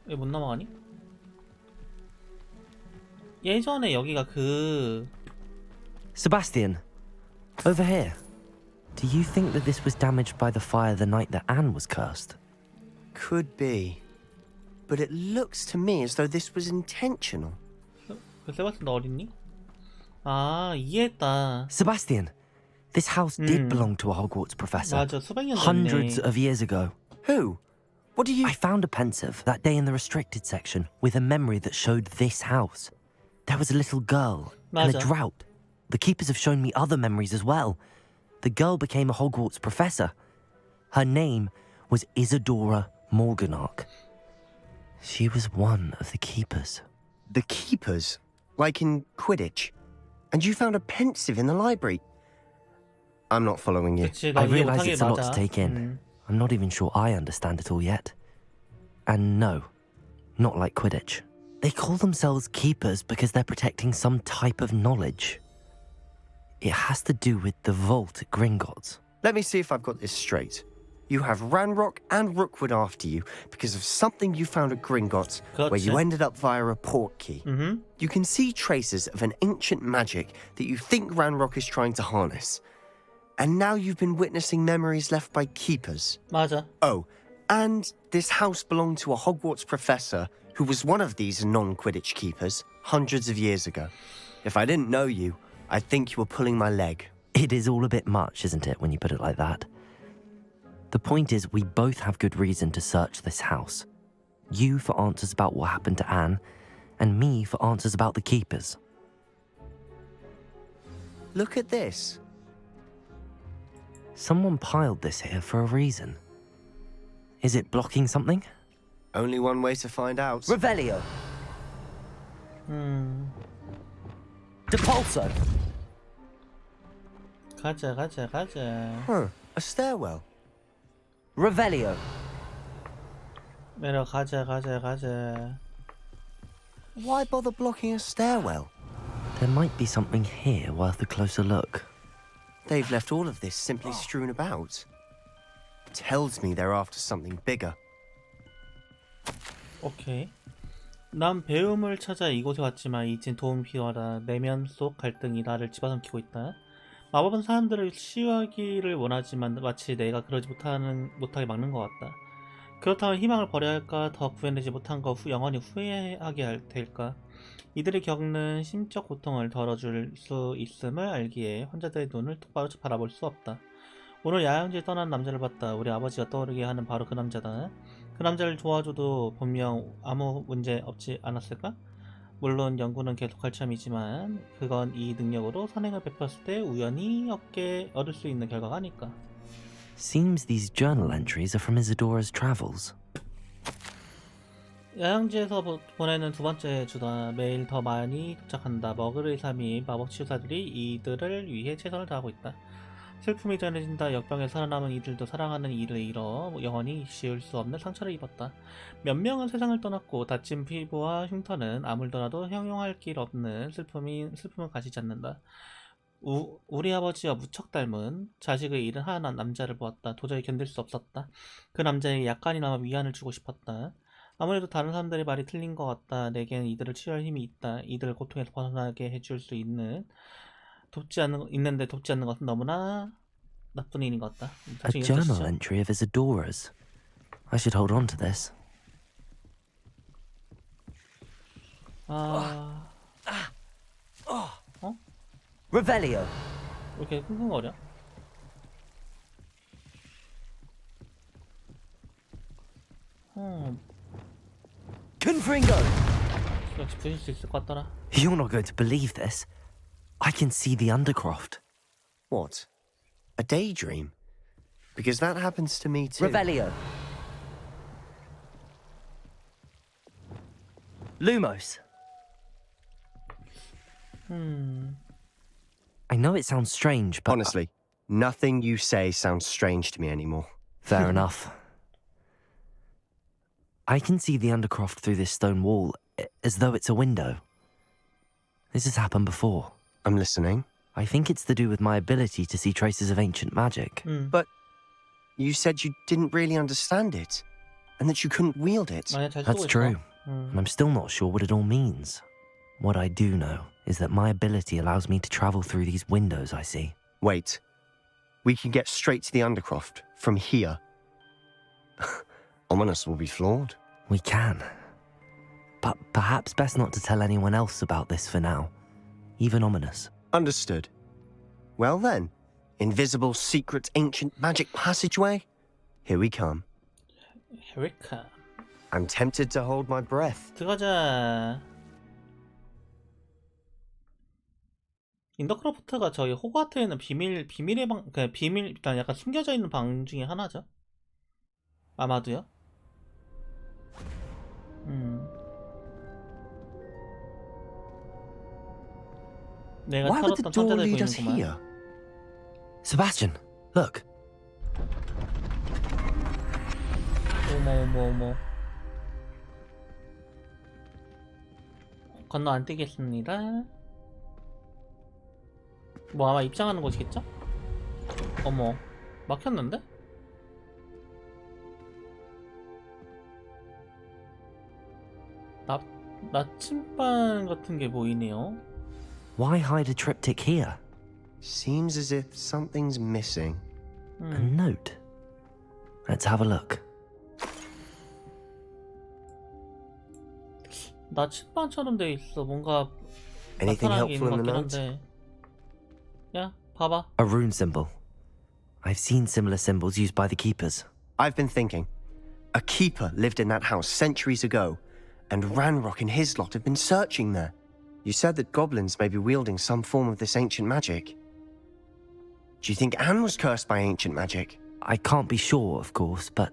왜 못 넘어가니? 예전에 여기가 그... Sebastian, over here. Do you think that this was damaged by the fire the night that Anne was cursed? Could be. But it looks to me as though this was intentional. 세바스찬 너 어딨니? 아, 이해했다. Sebastian, this house did belong to a Hogwarts professor. 맞아, 수백 년 전에. Hundreds of years ago. Who? What do you... I found a pensive that day in the restricted section with a memory that showed this house. There was a little girl and a 맞아. drought. The keepers have shown me other memories as well. The girl became a Hogwarts professor. Her name was Isadora Morganach. She was one of the keepers. The keepers? Like in Quidditch? And you found a pensive in the library? I'm not following you. 그치, I 너 이해 realise 못한 게 it's a lot to 맞아. take in. I'm not even sure I understand it all yet. And no, not like Quidditch. They call themselves keepers because they're protecting some type of knowledge. It has to do with the vault at Gringotts. Let me see if I've got this straight. You have Ranrock and Rookwood after you because of something you found at Gringotts, where you ended up via a portkey. You can see traces of an ancient magic that you think Ranrock is trying to harness. And now you've been witnessing memories left by keepers. 맞아. Oh, and this house belonged to a Hogwarts professor who was one of these non-Quidditch keepers hundreds of years ago. If I didn't know you, I'd think you were pulling my leg. It is all a bit much, isn't it, when you put it like that? The point is, we both have good reason to search this house. You for answers about what happened to Anne, and me for answers about the keepers. Look at this. Someone piled this here for a reason. Is it blocking something? Only one way to find out. Revelio. Depulso. 가자. Huh, a stairwell. Revelio. 가자. Why bother blocking a stairwell? There might be something here worth a closer look. They've left all of this simply strewn about. Tells me they're after something bigger. 오케이. 난 배움을 찾아 이곳에 왔지만 이젠 도움이 필요하다. 내면 속 갈등이 나를 집어삼키고 있다. 마법은 사람들을 치유하기를 원하지만 마치 내가 그러지 못하게 막는 것 같다. 그렇다면 희망을 버려야 할까? 더 구해내지 못한 거 영원히 후회하게 될까? 이들이 겪는 심적 고통을 덜어줄 수 있음을 알기에 환자들의 눈을 똑바로 바라볼 수 없다. 오늘 야영지에 떠난 남자를 봤다. 우리 아버지가 떠오르게 하는 바로 그 남자다. 그 남자를 도와줘도 분명 아무 문제 없지 않았을까? 물론 연구는 계속할 참이지만 그건 이 능력으로 선행을 베풀었을 때 우연히 얻을 수 있는 결과가 아닐까. Seems these journal entries are from Isadora's travels. 야영지에서 보내는 두 번째 주다. 매일 더 많이 도착한다. 머그르의 3인 마법치유사들이 이들을 위해 최선을 다하고 있다. 슬픔이 전해진다. 역병에 살아남은 이들도 사랑하는 이를 잃어 영원히 지울 수 없는 상처를 입었다. 몇 명은 세상을 떠났고 다친 피부와 흉터는 아물더라도 형용할 길 없는 슬픔을 가시지 않는다. 우리 아버지와 무척 닮은 자식을 잃은 하얀 남자를 보았다. 도저히 견딜 수 없었다. 그 남자에게 약간이나마 위안을 주고 싶었다. 아무래도 다른 사람들의 말이 틀린 것 같다. 내겐 이들을 치유할 힘이 있다. 이들을 고통에서 벗어나게 해줄 수 있는데 돕지 않는 것은 너무나 나쁜 일인 것 같다. A journal entry of Isadora's. I should hold on to this. 어? Revelio. 왜 이렇게 끙끙거려? Confringo. 역시 부실 수 있을 것 같더라. You're not going to believe this. I can see the Undercroft. What? A daydream? Because that happens to me too. Revelio. Lumos. I know it sounds strange, but... Honestly, nothing you say sounds strange to me anymore. Fair enough. I can see the Undercroft through this stone wall, as though it's a window. This has happened before. I'm listening. I think it's to do with my ability to see traces of ancient magic. But you said you didn't really understand it, and that you couldn't wield it. That's true, and I'm still not sure what it all means. What I do know is that my ability allows me to travel through these windows I see. Wait. We can get straight to the Undercroft from here. Ominous will be flawed. We can. But perhaps best not to tell anyone else about this for now. Even Ominous. Understood. Well then, invisible, secret, ancient magic passageway? Here we come. 에리카. I'm tempted to hold my breath. 들어가자. 인더크로프트가 저희 호그와트에 있는 비밀의 방, 그러니까 일단 약간 숨겨져 있는 방 중에 하나죠. 아마도요. 내가 Why would the 털었던 door 천재들 lead us 보이는구만. here? Sebastian, look. 어머. 건너 안 뛰겠습니다. 뭐 아마 입장하는 곳이겠죠? 어머, 막혔는데? 나침반 같은 게 보이네요. Why hide a triptych here? Seems as if something's missing. A note. Let's have a look. 나침반처럼 돼 있어. 뭔가 Anything 나타나는 게 있는 helpful 것 in the 같긴 note? 한데. 야, 봐봐. A rune symbol. I've seen similar symbols used by the keepers. I've been thinking. A keeper lived in that house centuries ago, and Ranrock and his lot have been searching there. You said that goblins may be wielding some form of this ancient magic. Do you think Anne was cursed by ancient magic? I can't be sure, of course, but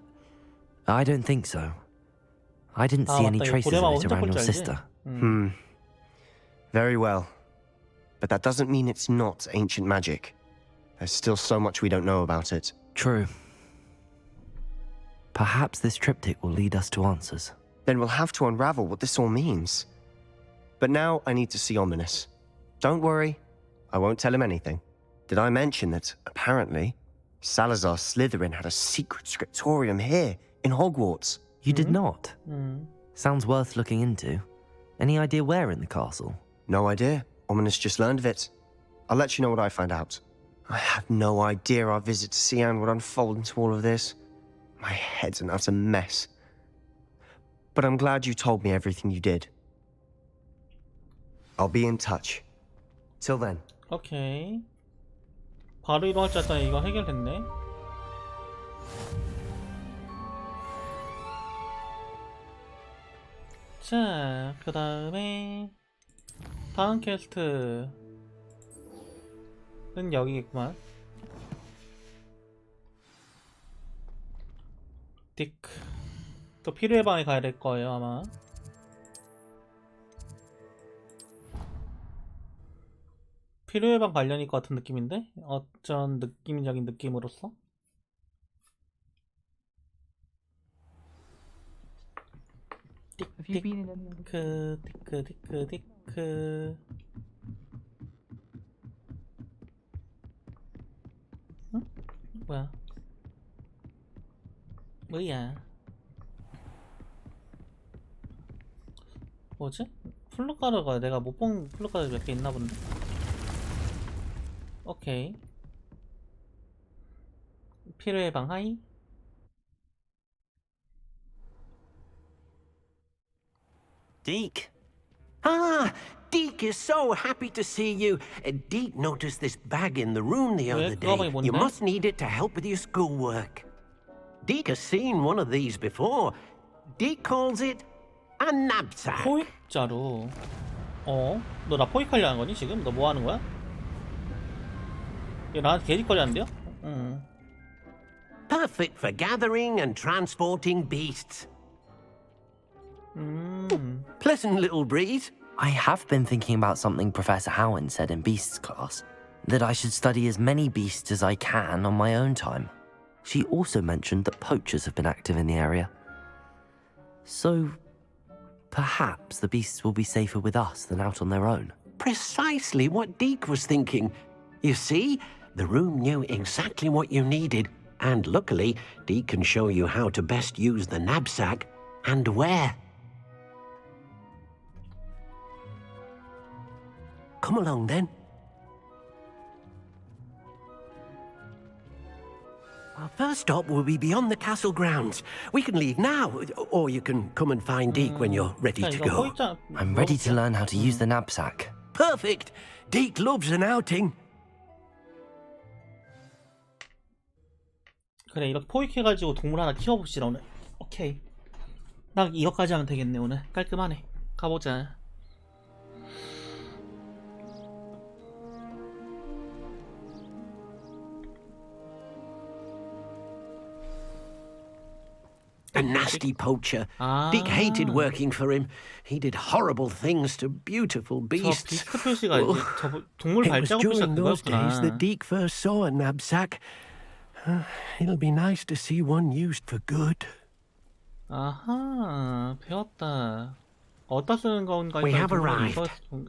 I don't think so. I didn't see any traces of it around your sister. Very well. But that doesn't mean it's not ancient magic. There's still so much we don't know about it. True. Perhaps this triptych will lead us to answers. Then we'll have to unravel what this all means. But now I need to see Ominous. Don't worry, I won't tell him anything. Did I mention that, apparently, Salazar Slytherin had a secret scriptorium here, in Hogwarts? You did not? Sounds worth looking into. Any idea where in the castle? No idea. Ominous just learned of it. I'll let you know what I find out. I had no idea our visit to see Anne would unfold into all of this. My head's an utter mess. But I'm glad you told me everything you did. I'll be in touch. Till then. 오케이. 바로 이동할 줄 알았더니 이거 해결됐네. 자, 그 다음에 다음 퀘스트는 여기겠구만. 디크. 또 필요의 방에 가야 될 거예요, 아마. 필요의 방 관련일 것 같은 느낌인데? 어쩐 느낌적인 느낌으로서? 디크. 응? 뭐야? 뭐지? 플루카르가 내가 못 본 플루카르 몇 개 있나 본데? 오케이. 필요의 방 하이. Deke. Ah, Deke is so happy to see you. Deke noticed this bag in the room the other day. You must need it to help with your schoolwork. Deke has seen one of these before. Deke calls it a knapsack. 포획자루. 너 나 포획하려 하는 거니 지금? 너 뭐 하는 거야? 얘 나한테 개짓거리 하는데요? Perfect for gathering and transporting beasts. Pleasant little breeze. I have been thinking about something Professor Howard said in Beasts class, that I should study as many beasts as I can on my own time. She also mentioned that poachers have been active in the area. So, perhaps the beasts will be safer with us than out on their own. Precisely what Deke was thinking. You see, the room knew exactly what you needed, and luckily, Deke can show you how to best use the knapsack and where. Come along then. Our first stop will be beyond the castle grounds. We can leave now, or you can come and find Deke when you're ready to go. I'm ready to learn how to use the knapsack. Perfect! Deke loves an outing. 그래, 이렇게 포획해가지고 동물 하나 키워봅시다 오늘. 오케이. 딱 이거까지 하면 되겠네. 오늘 깔끔하네. 가보자. A nasty poacher. Dick hated working for him. He did horrible things to beautiful beasts. 저 비스트 표시가 이제 저 동물 발자국 표시가 During those days that 그거였구나. Dick first saw a knapsack. It'll be nice to see one used for good. 아하, 배웠다. 어디다 쓰는 건가? We have arrived.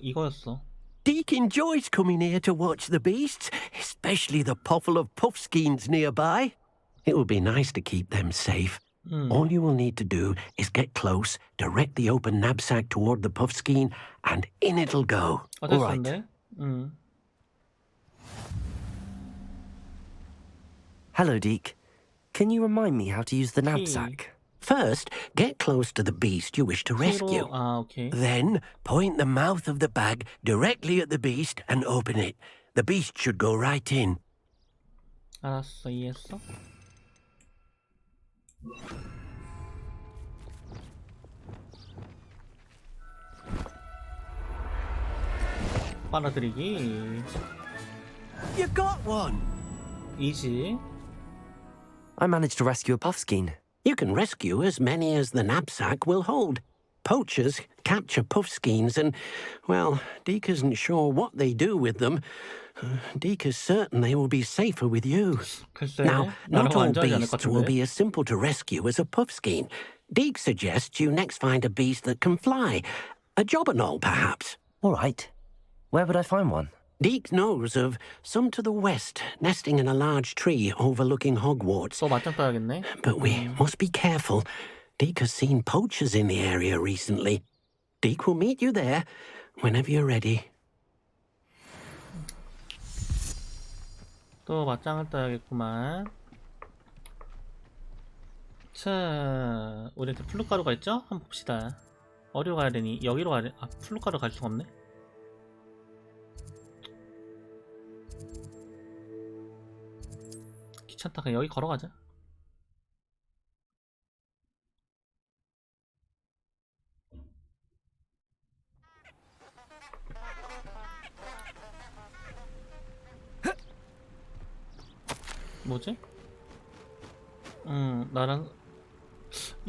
이거였어. Dick enjoys coming here to watch the beasts, especially the puffle of puffskeins nearby. It will be nice to keep them safe. All you will need to do is get close, direct the open knapsack toward the puffskein, and in it'll go. All right. 됐었는데? Hello, Deke. Can you remind me how to use the knapsack? First, get close to the beast you wish to rescue. Okay. Then, point the mouth of the bag directly at the beast and open it. The beast should go right in. 알았어, 이해했어? 빨아들이기. You got one. Easy. I managed to rescue a puffskein. You can rescue as many as the knapsack will hold. Poachers capture puffskeins and, well, Deke isn't sure what they do with them. Deke is certain they will be safer with you. 글쎄, Now, not all 안전하지 않을 것 beasts will 같은데. be as simple to rescue as a puffskein. Deke suggests you next find a beast that can fly. A jobberknoll, perhaps. All right. Where would I find one? Deke knows of some to the west, nesting in a large tree overlooking Hogwarts. 또 맞짱 떠야겠네. But we must be careful. Deke has seen poachers in the area recently. Deke will meet you there whenever you're ready. 또 맞짱을 떠야겠구만. 자, 우리한테 플루가루가 있죠? 한번 봅시다. 어디로 가야 되니? 여기로 가야 돼. 아, 플루가루 갈 수가 없네. 귀찮다. 그냥 여기 걸어가자. 뭐지? 나랑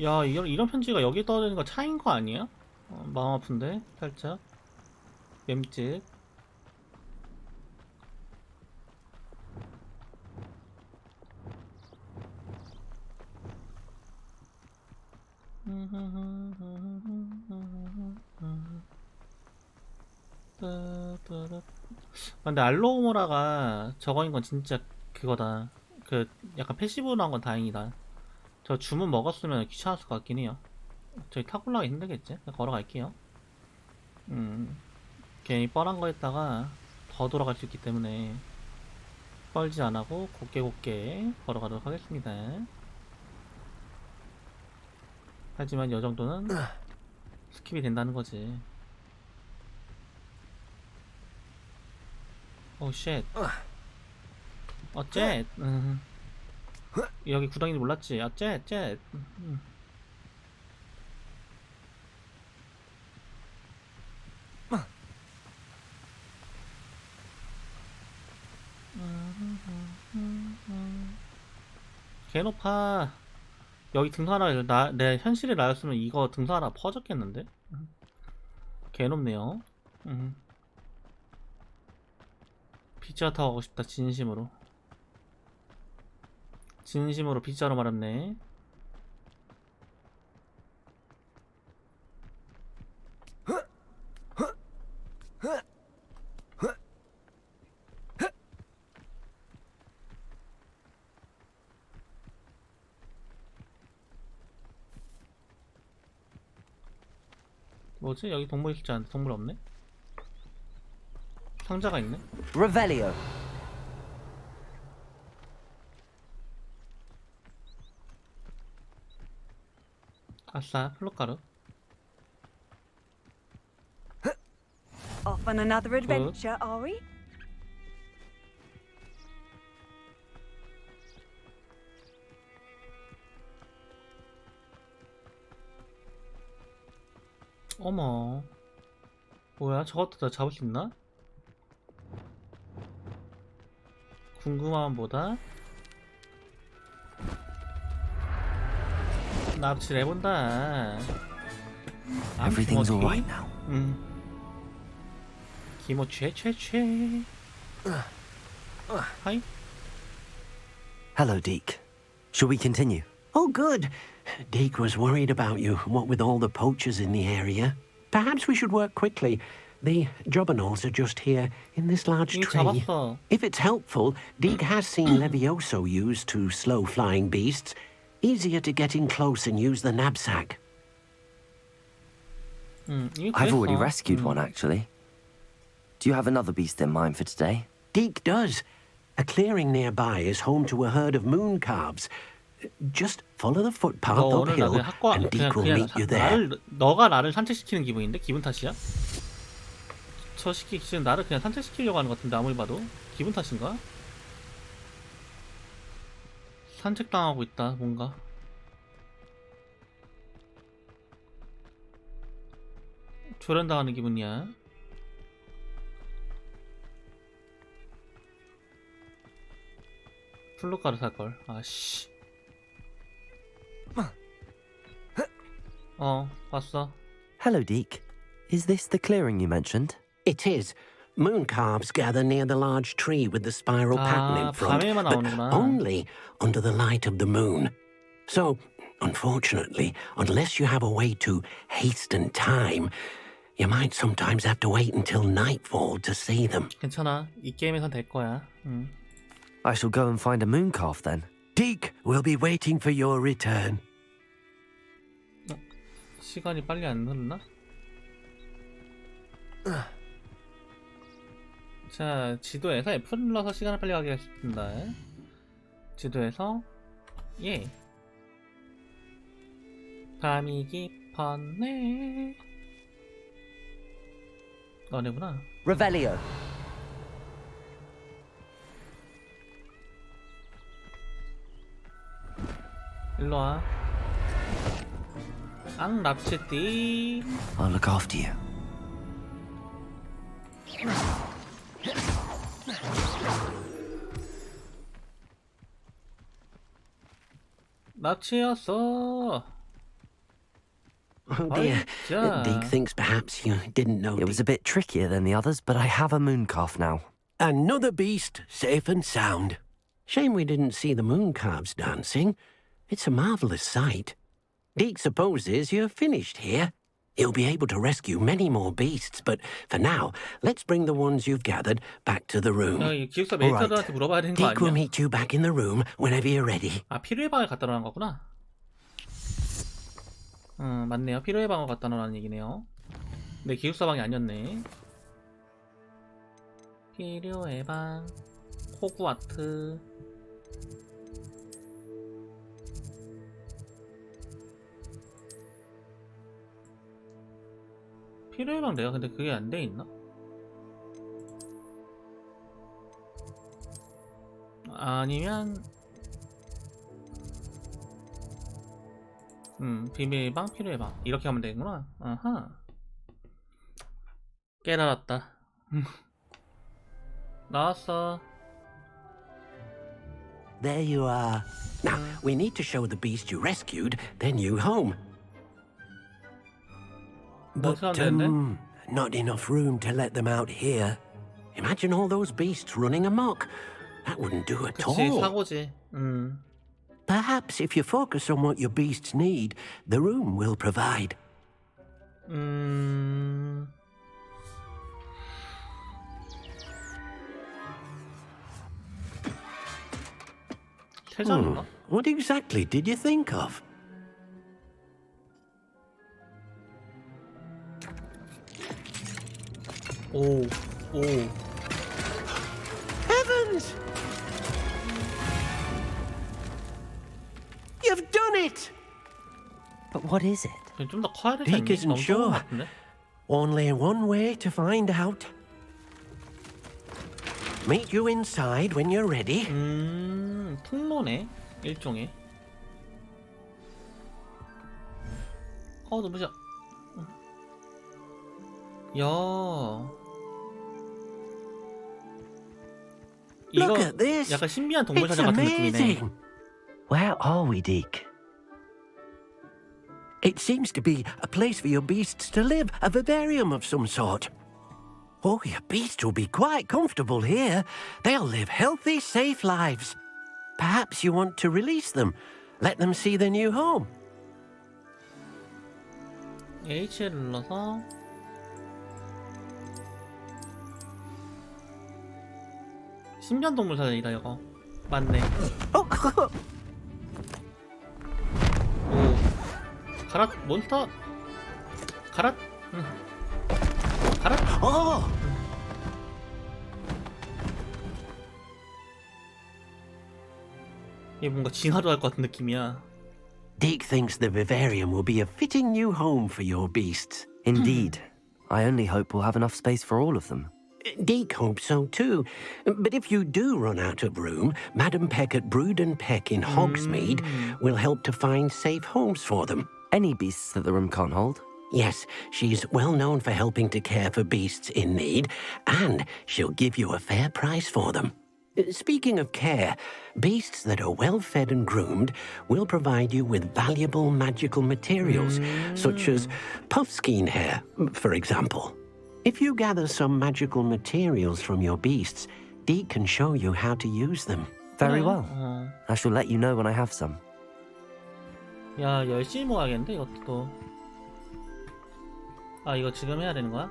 야, 이런 편지가 여기 떠드는 거 차인 거 아니야? 마음 아픈데 살짝 맴짓. 근데 알로우모라가 저거인 건 진짜 그거다. 그 약간 패시브로 한 건 다행이다. 저 주문 먹었으면 귀찮았을 것 같긴 해요. 저기 타고 올라가기 힘들겠지? 그냥 걸어갈게요. 괜히 뻔한 거 했다가 더 돌아갈 수 있기 때문에 뻘지 안하고 곱게 걸어가도록 하겠습니다. 하지만 이 정도는 스킵이 된다는 거지. 오 쉣. 어째 여기 구덩이인지 몰랐지. 어째 개 높아. 여기 등산 하나 내 현실에 나였으면 이거 등산 하나 퍼졌겠는데. 개 높네요. 피자 타고 가고 싶다. 진심으로 피자로 말았네. 뭐지? 여기 동물 있지 않은데 동물 없네? 상자가 있네? Revelio. 아싸, 플루가루. Off on another adventure, are we? 어머, 뭐야? 저것도 다 잡을 수 있나? 궁금함 보다 납치를 해본다. Everything's all right now. 기모 최. Hi. Hello, Deke. Shall we continue? Oh, good. Deke was worried about you, what with all the poachers in the area. Perhaps we should work quickly. The jobberknolls are just here, in this large 이미 tree. 잡았어. If it's helpful, Deke has seen Levioso used to slow flying beasts. Easier to get in close and use the knapsack. I've already rescued one, actually. Do you have another beast in mind for today? Deke does. A clearing nearby is home to a herd of moon calves. Just follow the footpath 너 오늘 나 uphill, 그냥 학과 and Deke will meet you there. 너가 나를 산책시키는 기분인데? 기분 탓이야? 저 새끼 지금 나를 그냥 산책시키려고 하는 것 같은데 아무리 봐도 기분 탓인가? 산책당하고 있다 뭔가. 조련당하는 기분이야. 플루카를 살걸. 아씨. 봤어. Hello, Deke. Is this the clearing you mentioned? It is. Moon calves gather near the large tree with the spiral pattern in front, 밤에만 but 나오는구나. only under the light of the moon. So, unfortunately, unless you have a way to hasten time, you might sometimes have to wait until nightfall to see them. 괜찮아. 이 게임에선 될 거야. I shall go and find a moon calf then. Deke will be waiting for your return. 시간이 빨리 안 흐르나? 자, 지도에서 F를 눌러서 시간을 빨리 가게 하겠습니다. 지도에서 예. 밤이 깊었네. 너네구나. Revelio. 일로와. 앙 납치띠. I'll look after you. 납치였어. Oh dear. 진짜. Deke thinks perhaps you didn't know. It was a bit trickier than the others, but I have a moon calf now. Another beast, safe and sound. Shame we didn't see the moon calves dancing. It's a marvellous sight. Deke supposes you're finished here. He'll be able to rescue many more beasts, but for now, let's bring the ones you've gathered back to the room. 기숙사 All right. 메이터들한테 물어봐야 되는 거 Deke will 아니야? meet you back in the room whenever you're ready. 아, 필요의 방을 갖다 놓은 거구나. 맞네요. 필요의 방을 갖다 놓으라는 얘기네요. 네, 기숙사 방이 아니었네. 필요의 방, 호그와트. 필요의 방 내가 근데 그게 안 돼 있나? 아니면 비밀의 방, 필요의 방 이렇게 하면 되구나. 아하. 깨달았다. 나왔어. There you are. Now, we need to show the beast you rescued their new home. But, not enough room to let them out here. Imagine all those beasts running amok. That wouldn't do at 그치, all. 사고지. Perhaps if you focus on what your beasts need, the room will provide. What exactly did you think of? 오. Heavens! You've done it! But what is it? 좀 더 커야 되지 Deke 않니? isn't 너무 sure. 좁은 것 같은데? Only one way to find out. Meet you inside when you're ready. 통로네. 일종의. 눈부셔. 야. Look 이거 at this. 약간 신비한 동물 It's 사전 같은 느낌이네. amazing. Where are we, Deke? It seems to be a place for your beasts to live, a vivarium of some sort. Oh, your beasts will be quite comfortable here. They'll live healthy, safe lives. Perhaps you want to release them, let them see their new home. H를 눌러서 신비한 동물 사전이다 이거. 맞네. 오. 가라 몬스터. 가라. 응. 가라. 얘 뭔가 진화도 할 것 같은 느낌이야. Deke thinks the vivarium will be a fitting new home for your beasts. Indeed. I only hope we'll have enough space for all of them. Deke hopes so too. But if you do run out of room, Madam Peck at Brood and Peck in Hogsmeade will help to find safe homes for them. Any beasts that the room can't hold? Yes, she's well known for helping to care for beasts in need, and she'll give you a fair price for them. Speaking of care, beasts that are well fed and groomed will provide you with valuable magical materials, such as puffskein hair, for example. If you gather some magical materials from your beasts, Deke can show you how to use them. Very well. I shall let you know when I have some. 야, 열심히 모아야겠는데 이것도. 아, 이거 지금 해야 되는 거야?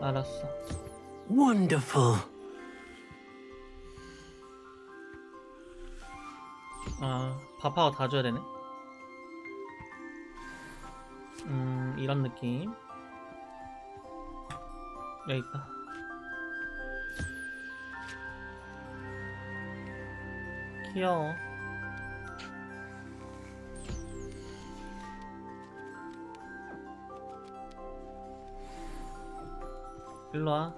아, 알았어. Wonderful. 아, 밥하고 다 줘야 되네. 이런 느낌. 여기 있다. 귀여워. 일로 와.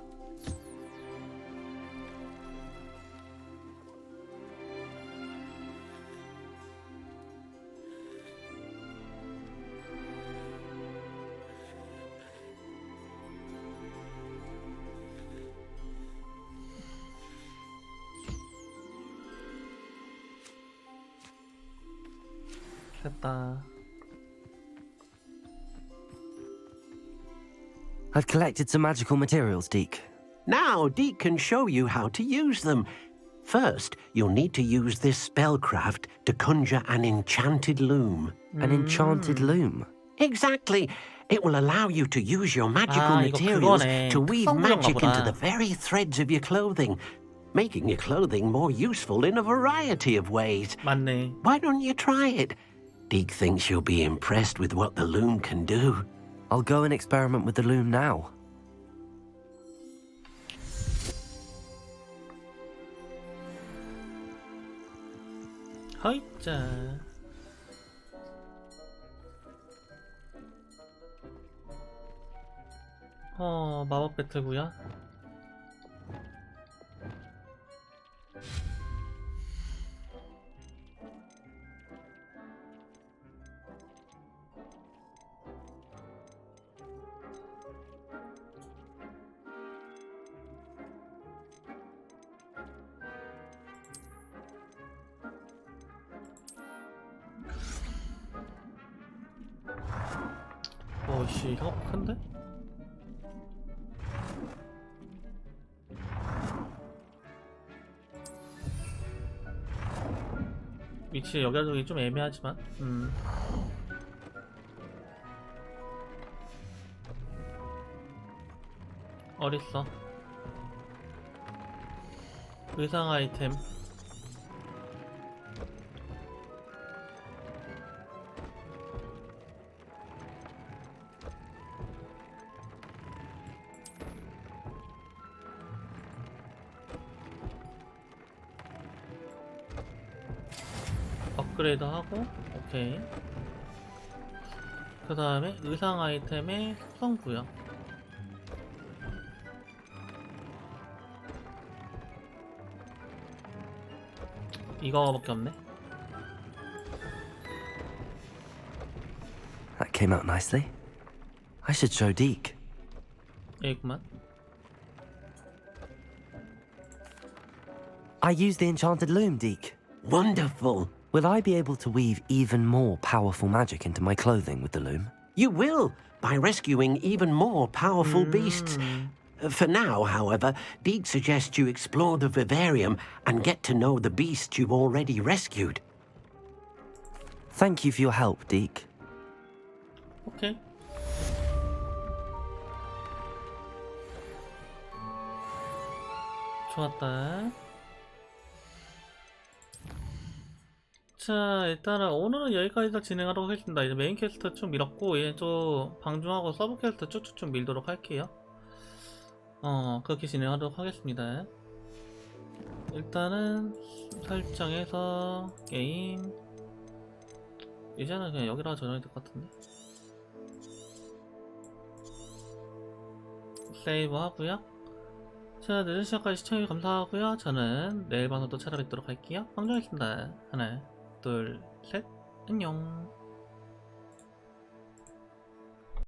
됐다. I've collected some magical materials, Deke. Now Deke can show you how to use them. First, you'll need to use this spellcraft to conjure an enchanted loom. An enchanted loom? Exactly. It will allow you to use your magical materials to weave magic into the very threads of your clothing, making your clothing more useful in a variety of ways. 맞네. Why don't you try it? Deke thinks you'll be impressed with what the loom can do. I'll go and experiment with the loom now. 허이짜. 마법 배틀구야. 오씨, 이거 큰데? 위치 여기저기 좀 애매하지만 어딨어? 의상 아이템. 업그레이드 하고, 오케이. 그 다음에 의상 아이템의 특성 부여. 이거밖에 없네. That came out nicely. I should show Deke. 여기구만. I use the enchanted loom, Deke. Wonderful. Will I be able to weave even more powerful magic into my clothing with the loom? You will, by rescuing even more powerful beasts. For now, however, Deke suggests you explore the vivarium and get to know the beasts you've already rescued. Thank you for your help, Deke. 오케이. 좋았다. 자, 일단은 오늘은 여기까지서 진행하도록 하겠습니다. 이제 메인 퀘스트 좀 밀었고, 이제 좀 방중하고 서브 퀘스트 쭉쭉쭉 밀도록 할게요. 그렇게 진행하도록 하겠습니다. 일단은 설정에서 게임, 이제는 그냥 여기다가 저장이 될 것 같은데. 세이브 하고요. 자, 늦은 시간까지 시청해주셔서 감사하고요. 저는 내일 방송 또 찾아뵙도록 할게요. 방송했습니다. 하나, 둘, 셋, 안녕.